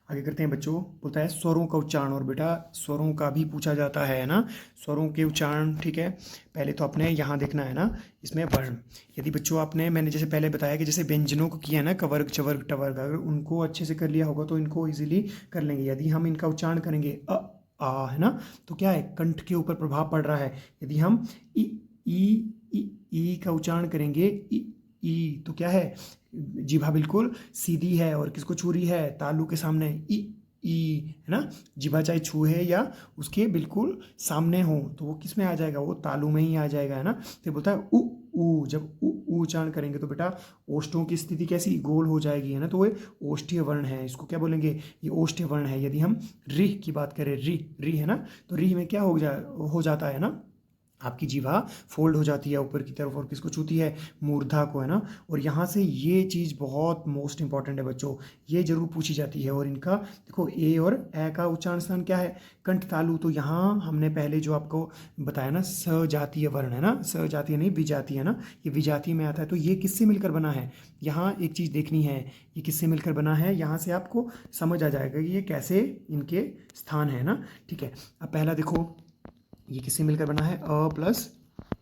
Speaker 1: आगे करते हैं बच्चों, बोलता है स्वरों का उच्चारण, और बेटा स्वरों का भी पूछा जाता है ना, स्वरों के उच्चारण, ठीक है। पहले तो आपने यहाँ देखना है ना, इसमें वर्ण, यदि बच्चों आपने, मैंने जैसे पहले बताया कि जैसे व्यंजनों को किया ना, कवर्ग चवर्ग टवर्ग, अगर उनको अच्छे से कर लिया होगा तो इनको इजीली कर लेंगे। यदि हम इनका उच्चारण करेंगे आ, है ना, तो क्या है, कंठ के ऊपर प्रभाव पड़ रहा है। यदि हम ई का उच्चारण करेंगे, ई तो क्या है, जिभा बिल्कुल सीधी है और किसको छू रही है, तालु के सामने, ई, है ना, जिभा चाहे छूहे या उसके बिल्कुल सामने हो तो वो किस में आ जाएगा, वो तालु में ही आ जाएगा, है ना। तो बोलता है उ, जब उ उच्चारण करेंगे तो बेटा ओष्ठों की स्थिति कैसी, गोल हो जाएगी, है ना, तो वो ओष्ठीय वर्ण है, इसको क्या बोलेंगे, ये ओष्ठीय वर्ण है। यदि हम रिह की बात करें, री है ना, तो रिह में क्या हो जाता है ना, आपकी जीवा फोल्ड हो जाती है ऊपर की तरफ और किसको छूती है, मूर्धा को, है ना। और यहाँ से ये चीज़ बहुत मोस्ट इंपॉर्टेंट है बच्चों, ये जरूर पूछी जाती है। और इनका देखो ए और ए का उच्चारण स्थान क्या है, कंठ तालु। तो यहाँ हमने पहले जो आपको बताया ना, सजातीय वर्ण है ना, सजातीय नहीं विजातीय, है ना, ये विजातीय में आता है। तो ये किससे मिलकर बना है, यहाँ एक चीज़ देखनी है, ये किससे मिलकर बना है, यहाँ से आपको समझ आ जाएगा कि ये कैसे इनके स्थान है ना, ठीक है। अब पहला देखो, ये किससे मिलकर बना है, अ प्लस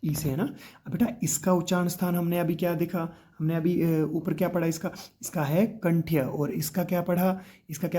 Speaker 1: ई से, है ना। अब बेटा इसका उच्चारण स्थान हमने अभी क्या देखा, हमने अभी ऊपर क्या पढ़ा, इसका है कंठ्य, और इसका क्या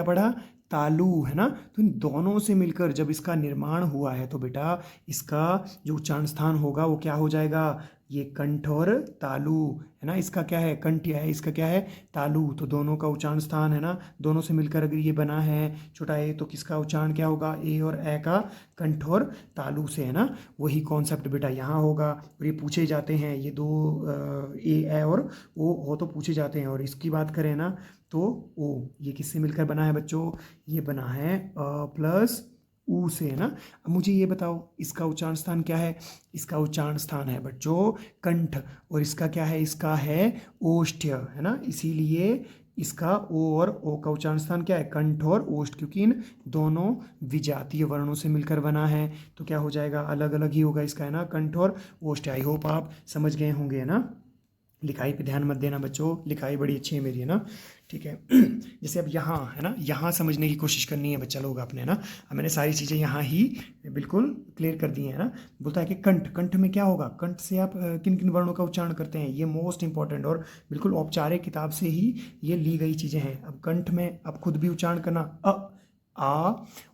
Speaker 1: पढ़ा तालु, है ना। तो इन दोनों से मिलकर जब इसका निर्माण हुआ है तो बेटा इसका जो उच्चारण स्थान होगा वो क्या हो जाएगा, ये कंठ और तालु, है ना। इसका क्या है, कंठ्य है, इसका क्या है, तालु। तो दोनों का उच्चारण स्थान, है ना, दोनों से मिलकर अगर ये बना है छोटा ए, तो किसका उच्चारण क्या होगा, ए और ए का कंठ और तालु से, है ना। वही कॉन्सेप्ट बेटा यहाँ होगा। और ये पूछे जाते हैं, ये दो ए और ओ हो तो पूछे जाते हैं। और इसकी बात करें ना तो ओ, ये किससे मिलकर बना है बच्चों, ये बना है अ प्लस ऊ से, है ना। अब मुझे ये बताओ इसका उच्चारण स्थान क्या है, इसका उच्चारण स्थान है बच्चों कंठ, और इसका क्या है, इसका है ओष्ठ्य, है ना। इसीलिए इसका ओ और ओ का उच्चारण स्थान क्या है, कंठ और ओष्ठ, क्योंकि इन दोनों विजातीय वर्णों से मिलकर बना है। तो क्या हो जाएगा, अलग अलग ही होगा इसका, है ना, कंठ और ओष्ठ। आई होप आप समझ गए होंगे, है ना। लिखाई पे ध्यान मत देना बच्चों, लिखाई बड़ी अच्छी है मेरी, है ना, ठीक है। जैसे अब यहाँ है ना, यहाँ समझने की कोशिश करनी है बच्चा लोग आपने, ना। अब मैंने सारी चीज़ें यहाँ ही बिल्कुल क्लियर कर दी हैं, ना। बोलता है कि कंठ में क्या होगा, कंठ से आप किन किन वर्णों का उच्चारण करते हैं, ये मोस्ट इंपॉर्टेंट और बिल्कुल औपचारिक किताब से ही ये ली गई चीज़ें हैं। अब कंठ में आप खुद भी उच्चारण करना, आ,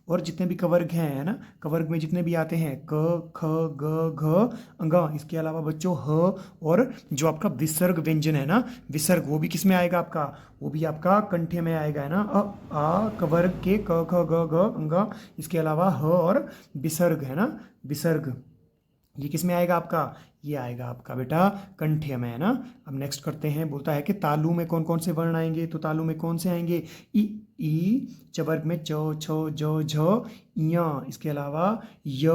Speaker 1: और जितने भी कवर्ग हैं, है ना, कवर्ग में जितने भी आते हैं, क ख ग घ अंग, इसके अलावा बच्चों ह, और जो आपका विसर्ग व्यंजन है ना, विसर्ग, वो भी किस में आएगा आपका, वो भी आपका कंठ्य में आएगा, है ना। आ कवर्ग के क ख ग घ अंग, इसके अलावा ह और विसर्ग, है ना, विसर्ग, ये किस में आएगा आपका, ये आएगा आपका बेटा कंठ्य में, है ना। अब नेक्स्ट करते हैं, बोलता है कि तालु में कौन कौन से वर्ण आएंगे, तो तालु में कौन से आएंगे, ई, चवर्ग में च छ ज झ य, इसके अलावा य,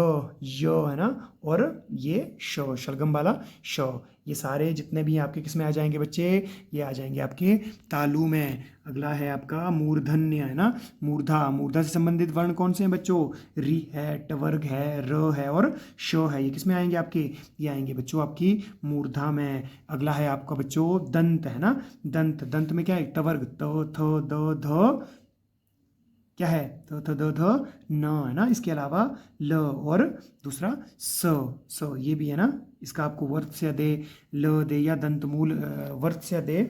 Speaker 1: है ना, और ये श, शलगम वाला श, ये सारे जितने भी आपके किस में आ जाएंगे बच्चे, ये आ जाएंगे आपके तालु में। अगला है आपका मूर्धन्य, है ना, मूर्धा से संबंधित वर्ण कौन से हैं बच्चों, री है, टवर्ग है, र है और श है, ये किस में आएंगे आपके, ये आएंगे बच्चों आपकी मूर्धा में। अगला है आपका बच्चों दंत, है ना, दंत में क्या है, टवर्ग, त थ द ध, क्या है, त थ द ध न, है ना, इसके अलावा ल, और दूसरा स, ये भी है ना। इसका आपको वर्त से दे, ल दे या दंत मूल, वर्त से दे,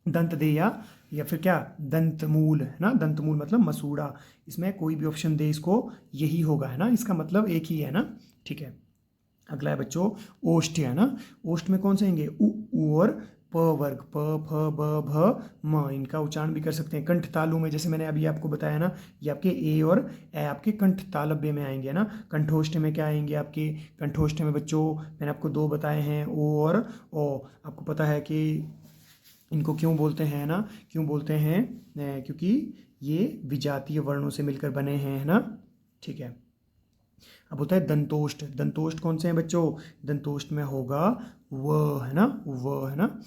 Speaker 1: दंत दे या फिर क्या, दंत मूल, है ना, दंत मूल मतलब मसूड़ा, इसमें कोई भी ऑप्शन दे इसको, यही होगा, है ना, इसका मतलब एक ही है ना, ठीक है। अगला है बच्चों ओष्ठ, है ना। ओष्ठ में कौन से आएंगे, उ और प वर्ग, प फ ब भ म, इनका उच्चारण भी कर सकते हैं। कंठ तालु में जैसे मैंने अभी आपको बताया ना, ये आपके ए और ए आपके कंठ तालव्य में आएंगे ना। कंठोष्ठ में क्या आएंगे आपके, कंठोष्ठ में बच्चों मैंने आपको दो बताए हैं, ओ और ओ। आपको पता है कि इनको क्यों बोलते हैं ना, क्यों बोलते हैं, क्योंकि ये विजातीय वर्णों से मिलकर बने हैं, है ना। ठीक है, अब होता है दंतोष्ठ। दंतोष्ठ कौन से हैं बच्चों, दंतोष्ठ में होगा व, है ना, व, है ना।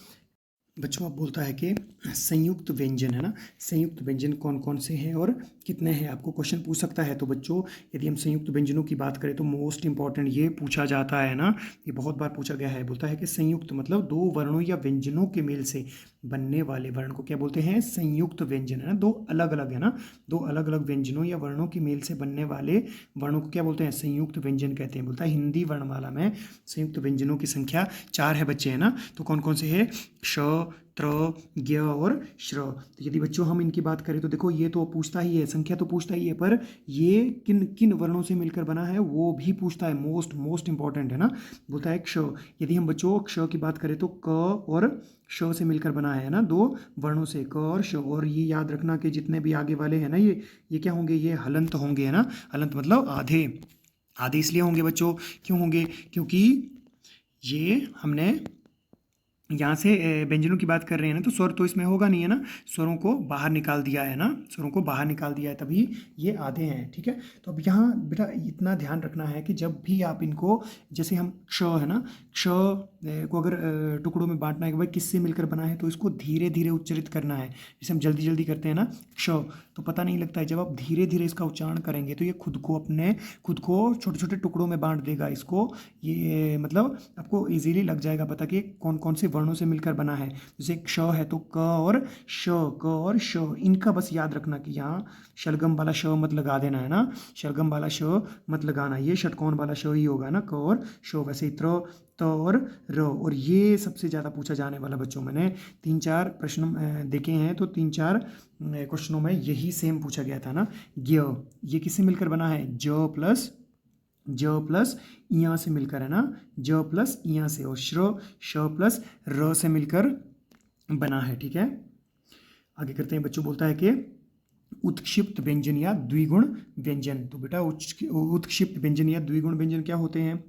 Speaker 1: बच्चों अब बोलता है कि संयुक्त व्यंजन, है ना। संयुक्त व्यंजन कौन कौन से हैं और कितने हैं, आपको क्वेश्चन पूछ सकता है। तो बच्चों यदि हम संयुक्त व्यंजनों की बात करें तो मोस्ट इंपॉर्टेंट ये पूछा जाता है ना, ये बहुत बार पूछा गया है। बोलता है कि संयुक्त मतलब दो वर्णों या व्यंजनों के मेल से बनने वाले वर्ण को क्या बोलते हैं, संयुक्त व्यंजन, है ना। दो अलग अलग, है ना, दो अलग अलग व्यंजनों या वर्णों के मेल से बनने वाले वर्णों को क्या बोलते हैं, संयुक्त व्यंजन कहते हैं। बोलता है हिंदी वर्णमाला में संयुक्त व्यंजनों की संख्या 4 है बच्चे, है ना। तो कौन कौन से है, श, त्र, ज्ञ और श्र। तो यदि बच्चों हम इनकी बात करें तो देखो ये तो पूछता ही है, संख्या तो पूछता ही है, पर ये किन किन वर्णों से मिलकर बना है वो भी पूछता है। मोस्ट मोस्ट इंपॉर्टेंट, है ना। बोलता है क्ष। यदि हम बच्चों क्ष की बात करें तो क और श से मिलकर बना है ना, दो वर्णों से, क और श। और ये याद रखना कि जितने भी आगे वाले हैं ना, ये क्या होंगे, ये हलंत होंगे, है ना। हलंत मतलब आधे। आधे इसलिए होंगे बच्चों, क्यों होंगे, क्योंकि ये हमने यहाँ से व्यंजनों की बात कर रहे हैं ना, तो स्वर तो इसमें होगा नहीं, है ना। स्वरों को बाहर निकाल दिया है ना, स्वरों को बाहर निकाल दिया है, तभी ये आधे हैं। ठीक है, तो अब यहाँ बेटा इतना ध्यान रखना है कि जब भी आप इनको, जैसे हम क्ष, है ना, क्ष को अगर टुकड़ों में बांटना है कि भाई किससे मिलकर बना है, तो इसको धीरे धीरे उच्चारित करना है। जैसे हम जल्दी जल्दी करते हैं ना क्ष, तो पता नहीं लगता है। जब आप धीरे धीरे इसका उच्चारण करेंगे तो ये खुद को छोटे छोटे टुकड़ों में बांट देगा इसको। ये मतलब आपको इजीली लग जाएगा पता कि कौन कौन से वर्णों से मिलकर बना है। जैसे क्ष है तो क और श, क और श, इनका बस याद रखना कि यहाँ शलगम वाला श मत लगा देना, है ना। शलगम वाला श मत लगाना, ये षटकोण वाला श ही होगा ना, क और श। वैसे ही त्र, त और र। और ये सबसे ज़्यादा पूछा जाने वाला बच्चों, मैंने 3-4 प्रश्न देखे हैं, तो 3-4 क्वेश्चनों में यही सेम पूछा गया था ना। ज्ञ, ये किससे मिलकर बना है, ज प्लस इया से मिलकर, है ना, ज प्लस इया से। और श्र, श प्लस र से मिलकर बना है। ठीक है, आगे करते हैं बच्चों। बोलता है कि उत्क्षिप्त व्यंजन या द्विगुण व्यंजन। तो बेटा उत्क्षिप्त व्यंजन या द्विगुण व्यंजन क्या होते हैं,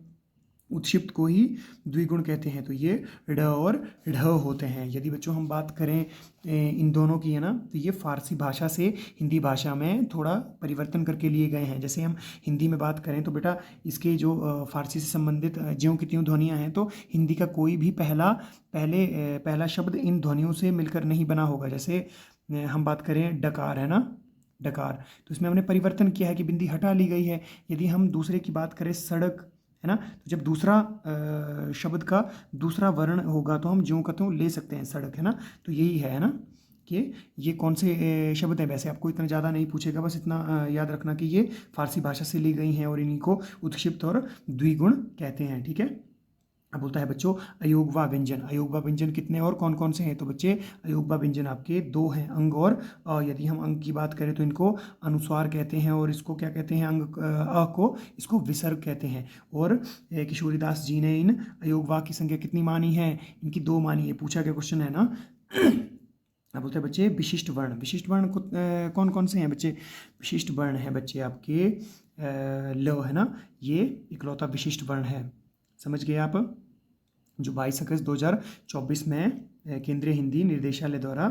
Speaker 1: उत्क्षिप्त को ही द्विगुण कहते हैं। तो ये ढ और ढ होते हैं। यदि बच्चों हम बात करें इन दोनों की, है ना, तो ये फारसी भाषा से हिंदी भाषा में थोड़ा परिवर्तन करके लिए गए हैं। जैसे हम हिंदी में बात करें तो बेटा इसके जो फारसी से संबंधित ज्यों की त्यों ध्वनियाँ हैं, तो हिंदी का कोई भी पहला शब्द इन ध्वनियों से मिलकर नहीं बना होगा। जैसे हम बात करें डकार, है ना, डकार, तो इसमें हमने परिवर्तन किया है कि बिंदी हटा ली गई है। यदि हम दूसरे की बात करें सड़क, है ना, तो जब दूसरा शब्द का दूसरा वर्ण होगा तो हम ज्यों का त्यों ले सकते हैं सड़क, है ना। तो यही है ना कि ये कौन से शब्द हैं। वैसे आपको इतना ज़्यादा नहीं पूछेगा, बस इतना याद रखना कि ये फारसी भाषा से ली गई हैं और इन्हीं को उत्क्षिप्त और द्विगुण कहते हैं। ठीक है, अब बोलता है बच्चों अयोगवा व्यंजन। अयोगवा व्यंजन कितने और कौन कौन से हैं, तो बच्चे अयोगवा व्यंजन आपके 2 हैं, अंग और अ। यदि हम अंग की बात करें तो इनको अनुस्वार कहते हैं, और इसको क्या कहते हैं, अंग अ को इसको विसर्ग कहते हैं। और किशोरीदास जी ने इन अयोगवा की संख्या कितनी मानी है, इनकी 2 मानी है। पूछा गया क्वेश्चन है ना। अब बोलते हैं बच्चे विशिष्ट वर्ण। विशिष्ट वर्ण कौन कौन से हैं बच्चे, विशिष्ट वर्ण हैं बच्चे आपके ल, है ना, ये इकलौता विशिष्ट वर्ण है। समझ गए आप, जो 22 अगस्त 2024 में केंद्रीय हिंदी निर्देशालय द्वारा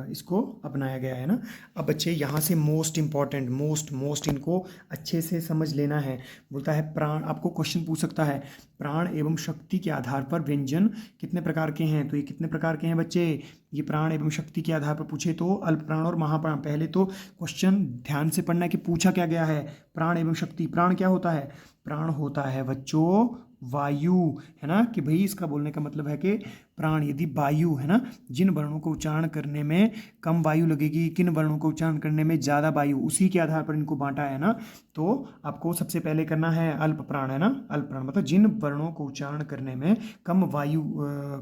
Speaker 1: इसको अपनाया गया है ना। अब बच्चे यहाँ से मोस्ट इंपॉर्टेंट, मोस्ट इनको अच्छे से समझ लेना है। बोलता है प्राण, आपको क्वेश्चन पूछ सकता है प्राण एवं शक्ति के आधार पर व्यंजन कितने प्रकार के हैं। तो ये कितने प्रकार के हैं बच्चे, ये प्राण एवं शक्ति के आधार पर पूछे तो अल्प प्राण और महाप्राण। पहले तो क्वेश्चन ध्यान से पढ़ना है कि पूछा क्या गया है, प्राण एवं शक्ति। प्राण क्या होता है, प्राण होता है बच्चों वायु, है ना, कि भाई इसका बोलने का मतलब है कि प्राण, यदि वायु, है ना, जिन वर्णों को उच्चारण करने में कम वायु लगेगी, किन वर्णों को उच्चारण करने में ज़्यादा वायु, उसी के आधार पर इनको बांटा है ना। तो आपको सबसे पहले करना है अल्प प्राण, है ना, अल्प प्राण मतलब जिन वर्णों को उच्चारण करने में कम वायु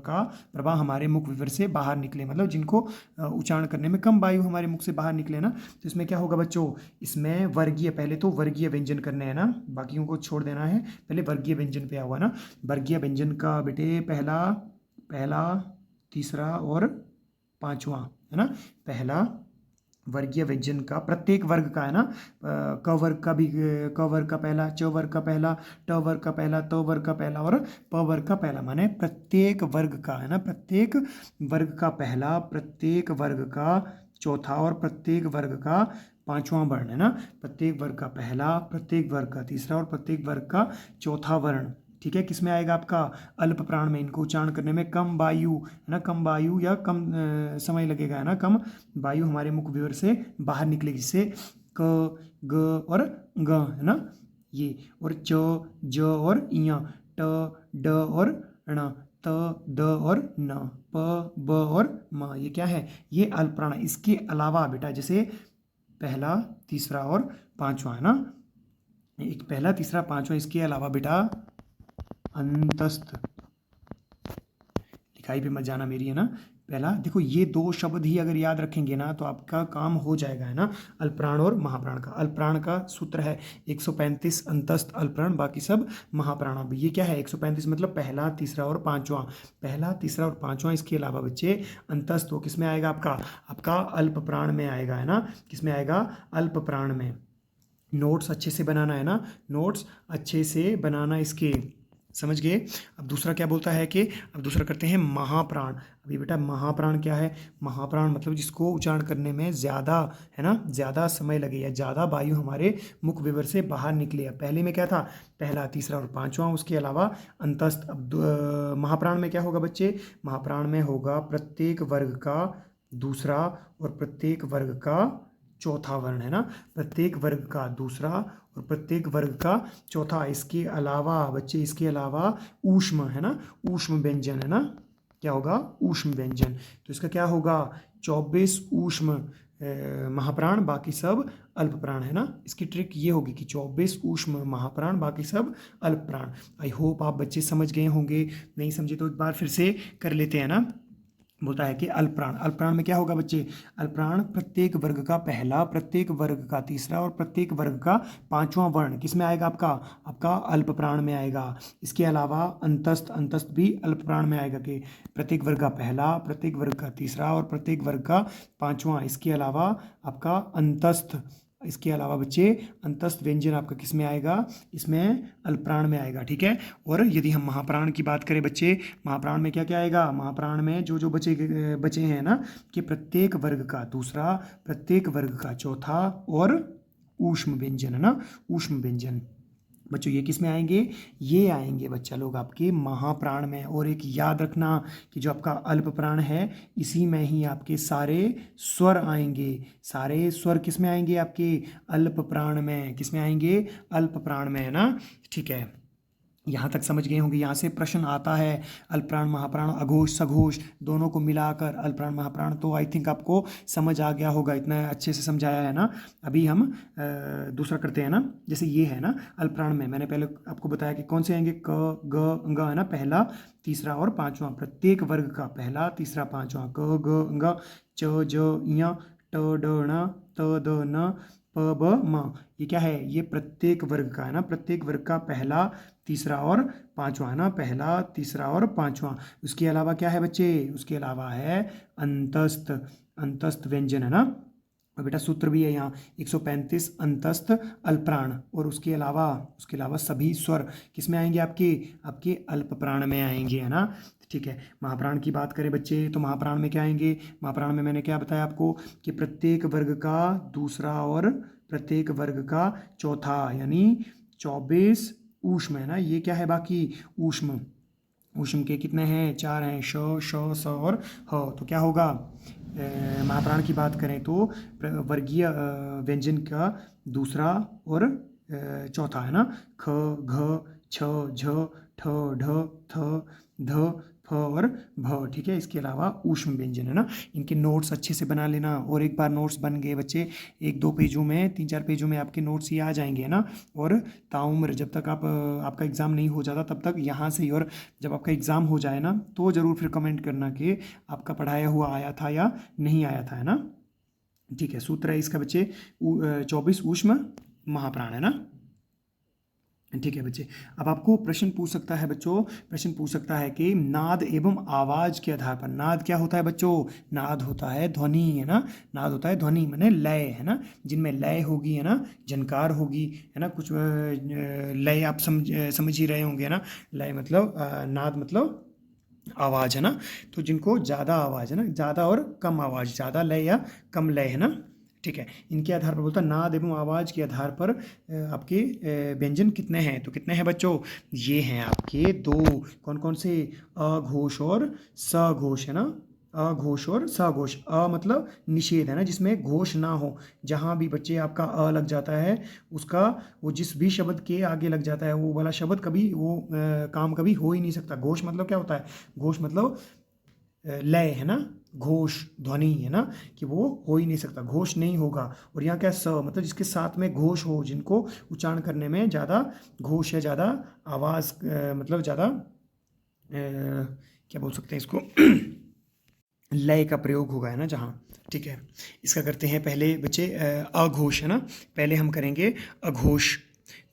Speaker 1: का प्रवाह हमारे मुख विवर से बाहर निकले, मतलब जिनको उच्चारण करने में कम वायु हमारे मुख से बाहर निकले ना। तो इसमें क्या होगा बच्चों, इसमें वर्गीय, पहले तो वर्गीय व्यंजन करने हैं ना, बाकियों को छोड़ देना है, पहले वर्गीय व्यंजन पे आऊंगा ना। वर्गीय व्यंजन का बेटे पहला, तीसरा और पांचवा, है ना। पहला वर्गीय व्यंजन का प्रत्येक वर्ग का, है ना, क वर्ग का भी, क वर्ग का पहला, च वर्ग का पहला, ट वर्ग का पहला, त वर्ग का पहला और प वर्ग का पहला, माने प्रत्येक वर्ग का, है ना, प्रत्येक वर्ग का पहला, प्रत्येक वर्ग का चौथा और प्रत्येक वर्ग का पांचवा वर्ण, है ना। प्रत्येक वर्ग का पहला, प्रत्येक वर्ग का तीसरा और प्रत्येक वर्ग का चौथा वर्ण, ठीक है। किसमें आएगा आपका अल्प प्राण में, इनको उच्चारण करने में कम वायु, है ना, कम वायु या कम समय लगेगा, है ना, कम वायु हमारे मुख विवर से बाहर निकलेगी, जिससे क, ग और ग, है ना, ये, और च, ज और य, ट, ड और ण, त, द और न, प, ब और म, ये क्या है, ये अल्प प्राण है। इसके अलावा बेटा जैसे पहला, तीसरा और पांचवा, है ना, एक पहला, तीसरा, पांचवा, इसके अलावा बेटा अंतस्थ, लिखाई पे मत जाना मेरी, है ना। पहला देखो, ये दो शब्द ही अगर याद रखेंगे ना तो आपका काम हो जाएगा, है ना। अल्पप्राण और महाप्राण का, अल्पप्राण का सूत्र है 135 अंतस्थ अल्पप्राण, बाकी सब महाप्राण। अब ये क्या है 135 मतलब पहला, तीसरा और पांचवा, पहला, तीसरा और पांचवा, इसके अलावा बच्चे अंतस्थ, तो किसमें आएगा आपका अल्प प्राण में आएगा, है ना, किसमें आएगा अल्प प्राण में। नोट्स अच्छे से बनाना, है ना, नोट्स अच्छे से बनाना इसके, समझ गए। अब दूसरा क्या बोलता है कि अब दूसरा करते हैं महाप्राण। अभी बेटा महाप्राण क्या है, महाप्राण मतलब जिसको उच्चारण करने में ज़्यादा, है ना, ज़्यादा समय लगे या ज़्यादा वायु हमारे मुख विवर से बाहर निकले। अब पहले में क्या था, पहला, तीसरा और पांचवा, उसके अलावा अंतस्थ। अब महाप्राण में क्या होगा बच्चे, महाप्राण में होगा प्रत्येक वर्ग का दूसरा और प्रत्येक वर्ग का चौथा वर्ण, है ना, प्रत्येक वर्ग का दूसरा और प्रत्येक वर्ग का चौथा। इसके अलावा बच्चे, इसके अलावा ऊष्म, है ना, ऊष्म व्यंजन, है ना, क्या होगा ऊष्म व्यंजन। तो इसका क्या होगा 24 ऊष्म महाप्राण, बाकी सब अल्प प्राण, है ना। इसकी ट्रिक ये होगी कि 24 ऊष्म महाप्राण, बाकी सब अल्प प्राण। आई होप आप बच्चे समझ गए होंगे, नहीं समझे तो एक बार फिर से कर लेते हैं ना। बोलता है कि अल्पप्राण, अल्पप्राण में क्या होगा बच्चे, अल्पप्राण प्रत्येक वर्ग का पहला, प्रत्येक वर्ग का तीसरा और प्रत्येक वर्ग का पांचवा वर्ण किसमें आएगा, आपका अल्पप्राण में आएगा। इसके अलावा अंतस्थ, अंतस्थ भी अल्पप्राण में आएगा कि प्रत्येक वर्ग का पहला, प्रत्येक वर्ग का तीसरा और प्रत्येक वर्ग का पांचवा। इसके अलावा आपका अंतस्थ, इसके अलावा बच्चे अंतस्थ व्यंजन आपका किस में आएगा, इसमें अल्पप्राण में आएगा, ठीक है। और यदि हम महाप्राण की बात करें बच्चे, महाप्राण में क्या क्या आएगा, महाप्राण में जो जो बचे हैं ना, कि प्रत्येक वर्ग का दूसरा, प्रत्येक वर्ग का चौथा और ऊष्म व्यंजन, है ना, ऊष्म व्यंजन। बच्चों ये किस में आएंगे, ये आएंगे बच्चा लोग आपके महाप्राण में। और एक याद रखना कि जो आपका अल्प प्राण है इसी में ही आपके सारे स्वर आएंगे, सारे स्वर किस में आएंगे, आपके अल्प प्राण में, किस में आएंगे, अल्प प्राण में, है ना, ठीक है। यहाँ तक समझ गए होंगे। यहाँ से प्रश्न आता है अल्पप्राण महाप्राण अघोष सघोष दोनों को मिलाकर अल्पप्राण महाप्राण, तो आई थिंक आपको समझ आ गया होगा, इतना अच्छे से समझाया है ना। अभी हम दूसरा करते हैं ना, जैसे ये है ना अल्पप्राण में, मैंने पहले आपको बताया कि कौन से आएंगे, क ग ग, है ना, पहला, तीसरा और पांचवा, प्रत्येक वर्ग का पहला, तीसरा, पांचवा, क ग ग, च ज य, ट ड ण, त द न, प ब म। ये क्या है, ये प्रत्येक वर्ग का, है ना, प्रत्येक वर्ग का पहला, तीसरा और पांचवा, है ना, पहला, तीसरा और पांचवा। उसके अलावा क्या है बच्चे, उसके अलावा है अंतस्थ, अंतस्थ व्यंजन, है ना। और बेटा सूत्र भी है यहाँ 135 अंतस्थ अल्पप्राण। और उसके अलावा सभी स्वर किस में आएंगे, आपके अल्प प्राण में आएंगे, है ना, ठीक है। महाप्राण की बात करें बच्चे तो महाप्राण में क्या आएंगे, महाप्राण में मैंने क्या बताया आपको कि प्रत्येक वर्ग का दूसरा और प्रत्येक वर्ग का चौथा, यानी 24 ऊष्म, है ना, ये क्या है बाकी ऊष्म। ऊष्म के कितने हैं, 4 हैं, श श स और ह। तो क्या होगा, महाप्राण की बात करें तो वर्गीय व्यंजन का दूसरा और चौथा, है ना, ख घ छ झ ठ, ढ, थ, ध, फ और भ, ठीक है। इसके अलावा ऊष्म व्यंजन है ना। इनके नोट्स अच्छे से बना लेना, और एक बार नोट्स बन गए बच्चे, 1-2 पेजों में, 3-4 पेजों में आपके नोट्स ये आ जाएंगे, है ना। और ताउम्र जब तक आपका एग्ज़ाम नहीं हो जाता तब तक यहाँ से ही, और जब आपका एग्ज़ाम हो जाए ना तो ज़रूर फिर कमेंट करना कि आपका पढ़ाया हुआ आया था या नहीं आया था, है ना। ठीक है, सूत्र है इसका बच्चे 24 ऊष्म महाप्राण, है ना। ठीक है बच्चे, अब आपको प्रश्न पूछ सकता है बच्चों, प्रश्न पूछ सकता है कि नाद एवं आवाज के आधार पर, नाद क्या होता है बच्चों, नाद होता है ध्वनि, है ना। नाद होता है ध्वनि माने लय, है ना। जिनमें लय होगी, है ना, झनकार होगी, है ना, कुछ लय आप समझ ही रहे होंगे, है ना। लय मतलब नाद मतलब आवाज़, है ना। तो जिनको ज़्यादा आवाज़, है ना, ज़्यादा और कम आवाज़, ज़्यादा लय या कम लय, है ना। ठीक है, इनके आधार पर बोलता है नाद एवं आवाज़ के आधार पर आपके व्यंजन कितने हैं, तो कितने हैं बच्चों, ये हैं आपके 2। कौन कौन से, अघोष और सघोष, है ना। अघोष और सघोष। मतलब निषेध, है ना, जिसमें घोष ना हो। जहाँ भी बच्चे आपका लग जाता है, उसका वो जिस भी शब्द के आगे लग जाता है वो वाला शब्द कभी वो काम कभी हो ही नहीं सकता। घोष मतलब क्या होता है, घोष मतलब लय, है ना, घोष ध्वनि, है ना, कि वो हो ही नहीं सकता, घोष नहीं होगा। और यहाँ क्या स मतलब जिसके साथ में घोष हो, जिनको उच्चारण करने में ज़्यादा घोष या ज़्यादा आवाज़ मतलब ज़्यादा क्या बोल सकते हैं इसको लय का प्रयोग होगा, है ना, जहाँ। ठीक है, इसका करते हैं पहले बच्चे अघोष, है ना। पहले हम करेंगे अघोष।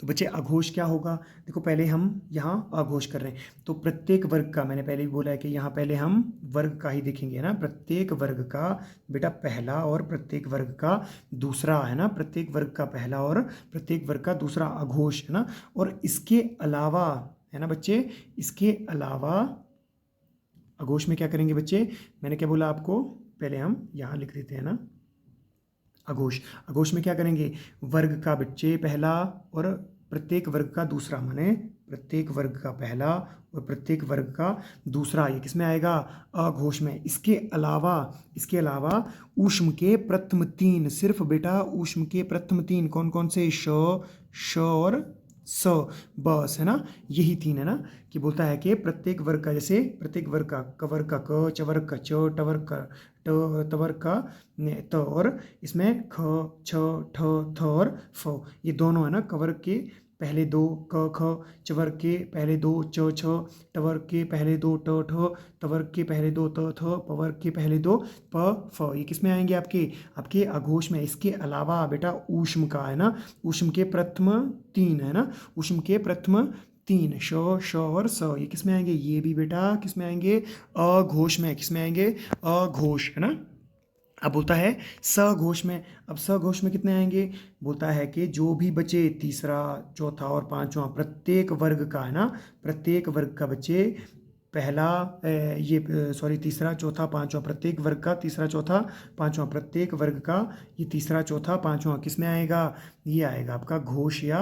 Speaker 1: तो बच्चे अघोष क्या होगा, देखो पहले हम यहाँ अघोष कर रहे हैं, तो प्रत्येक वर्ग का, मैंने पहले भी बोला है कि यहाँ पहले हम वर्ग का ही देखेंगे, है ना। प्रत्येक वर्ग का बेटा पहला और प्रत्येक वर्ग का दूसरा, है ना। प्रत्येक वर्ग का पहला और प्रत्येक वर्ग का दूसरा अघोष, है ना। और इसके अलावा, है ना बच्चे, इसके अलावा अघोष में क्या करेंगे बच्चे, मैंने क्या बोला आपको, पहले हम यहाँ लिख देते हैं ना। अघोष, अघोष में क्या करेंगे, वर्ग का बच्चे पहला और प्रत्येक वर्ग का दूसरा, माने प्रत्येक वर्ग का पहला और प्रत्येक वर्ग का दूसरा, ये किस में आएगा, अघोष में। इसके अलावा ऊष्म के प्रथम 3, सिर्फ बेटा ऊष्म के प्रथम 3 कौन कौन से, श और स, बस, है ना। यही 3, है ना, कि बोलता है कि प्रत्येक वर्ग का, जैसे प्रत्येक वर्ग का, कवर का क, चवर का च, टवर का ट, तवर का त, और इसमें ख, छ, ठ, थ और फ, ये दोनों, है ना, कवर के पहले 2 क ख, चवर के पहले 2 च छ, टवर के पहले 2 ट ठ, तवर के पहले 2 त थ, पवर के पहले 2 प फ, ये किस में आएंगे, आपके अघोष में। इसके अलावा बेटा ऊष्म का, है ना, ऊष्म के प्रथम 3, है ना, ऊष्म के प्रथम 3, श और स, ये किस में आएंगे, ये भी बेटा किस में आएंगे, अघोष में। किस में आएंगे, अघोष, है ना। अब बोलता है सघोष में, अब सघोष में कितने आएंगे, बोलता है कि जो भी बचे तीसरा, चौथा और पांचवा प्रत्येक वर्ग का, है ना, प्रत्येक वर्ग का बच्चे पहला तीसरा, चौथा, पांचवा, प्रत्येक वर्ग का तीसरा, चौथा, पांचवा, प्रत्येक वर्ग का ये तीसरा, चौथा, पांचवा किस में आएगा, ये आएगा आपका घोष या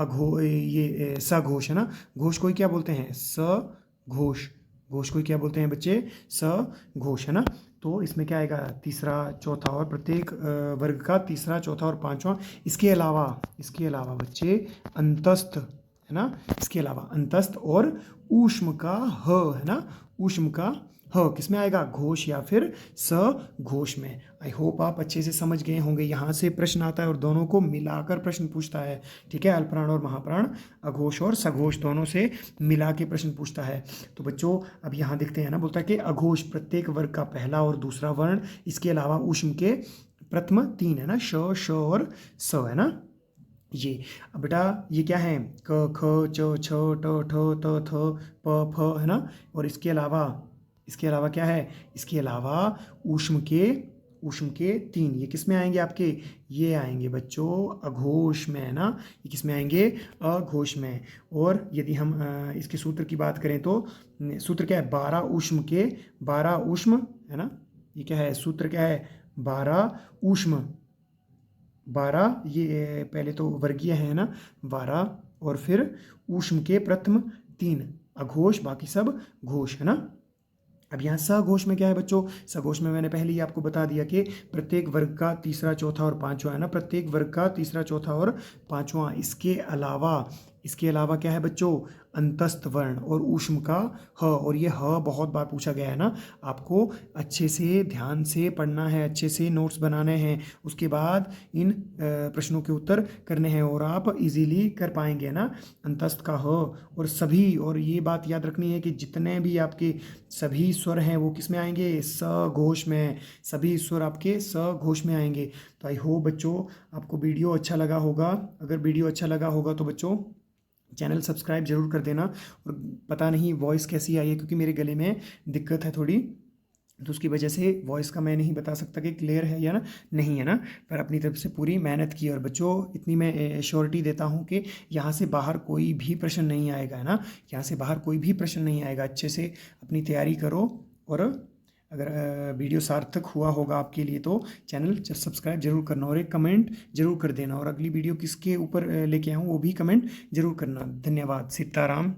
Speaker 1: ये सघोष, है ना। घोष को ही क्या बोलते हैं, सघोष, घोष को ही क्या बोलते हैं बच्चे, सघोष, है ना। तो इसमें क्या आएगा, तीसरा, चौथा और प्रत्येक वर्ग का तीसरा, चौथा और पांचवा। इसके अलावा बच्चे अंतस्थ, है ना, इसके अलावा अंतस्थ और ऊष्म का ह, है ना, ऊष्म का ह किस में आएगा, घोष या फिर सघोष में। आई होप आप अच्छे से समझ गए होंगे। यहाँ से प्रश्न आता है और दोनों को मिलाकर प्रश्न पूछता है, ठीक है। अल्पप्राण और महाप्राण, अघोष और सघोष दोनों से मिला के प्रश्न पूछता है। तो बच्चों अब यहाँ देखते हैं ना, बोलता है कि अघोष प्रत्येक वर्ग का पहला और दूसरा वर्ण, इसके अलावा ऊष्म के प्रथम 3, है ना, श और स, है ना। ये अब बेटा ये क्या है, क ख च छ ट ठ त थ प फ, है ना। और इसके अलावा क्या है, इसके अलावा ऊष्म के 3, ये किस में आएंगे आपके, ये आएंगे बच्चों अघोष में, है ना। ये किस में आएंगे, अघोष में। और यदि हम इसके सूत्र की बात करें तो सूत्र क्या है, 12 ऊष्म, है ना। ये क्या है, सूत्र क्या है, 12 ऊष्म, 12 ये पहले तो वर्गीय है ना, 12 और फिर ऊष्म के प्रथम 3 अघोष, बाकी सब घोष, है ना। अब यहाँ सघोष में क्या है बच्चों, सघोष में मैंने पहले ही आपको बता दिया कि प्रत्येक वर्ग का तीसरा, चौथा और पांचवा, है ना, प्रत्येक वर्ग का तीसरा, चौथा और पांचवा। इसके अलावा क्या है बच्चों, अंतस्थ वर्ण और ऊष्म का ह, और ये ह बहुत बार पूछा गया है ना, आपको अच्छे से ध्यान से पढ़ना है, अच्छे से नोट्स बनाने हैं, उसके बाद इन प्रश्नों के उत्तर करने हैं और आप इजीली कर पाएंगे ना। अंतस्थ का ह और सभी, और ये बात याद रखनी है कि जितने भी आपके सभी स्वर हैं वो किस में आएंगे, स घोष में, सभी स्वर आपके स घोष में आएंगे। तो आई होप बच्चों आपको वीडियो अच्छा लगा होगा। अगर वीडियो अच्छा लगा होगा तो बच्चों चैनल सब्सक्राइब जरूर कर देना। और पता नहीं वॉइस कैसी आई है, क्योंकि मेरे गले में दिक्कत है थोड़ी, तो उसकी वजह से वॉइस का मैं नहीं बता सकता कि क्लियर है या ना नहीं है ना, पर अपनी तरफ से पूरी मेहनत की। और बच्चों इतनी मैं श्योरिटी देता हूँ कि यहाँ से बाहर कोई भी प्रश्न नहीं आएगा, है ना, यहाँ से बाहर कोई भी प्रश्न नहीं आएगा। अच्छे से अपनी तैयारी करो, और अगर वीडियो सार्थक हुआ होगा आपके लिए तो चैनल सब्सक्राइब जरूर करना और एक कमेंट जरूर कर देना, और अगली वीडियो किसके ऊपर लेके आऊँ वो भी कमेंट जरूर करना। धन्यवाद। सीताराम।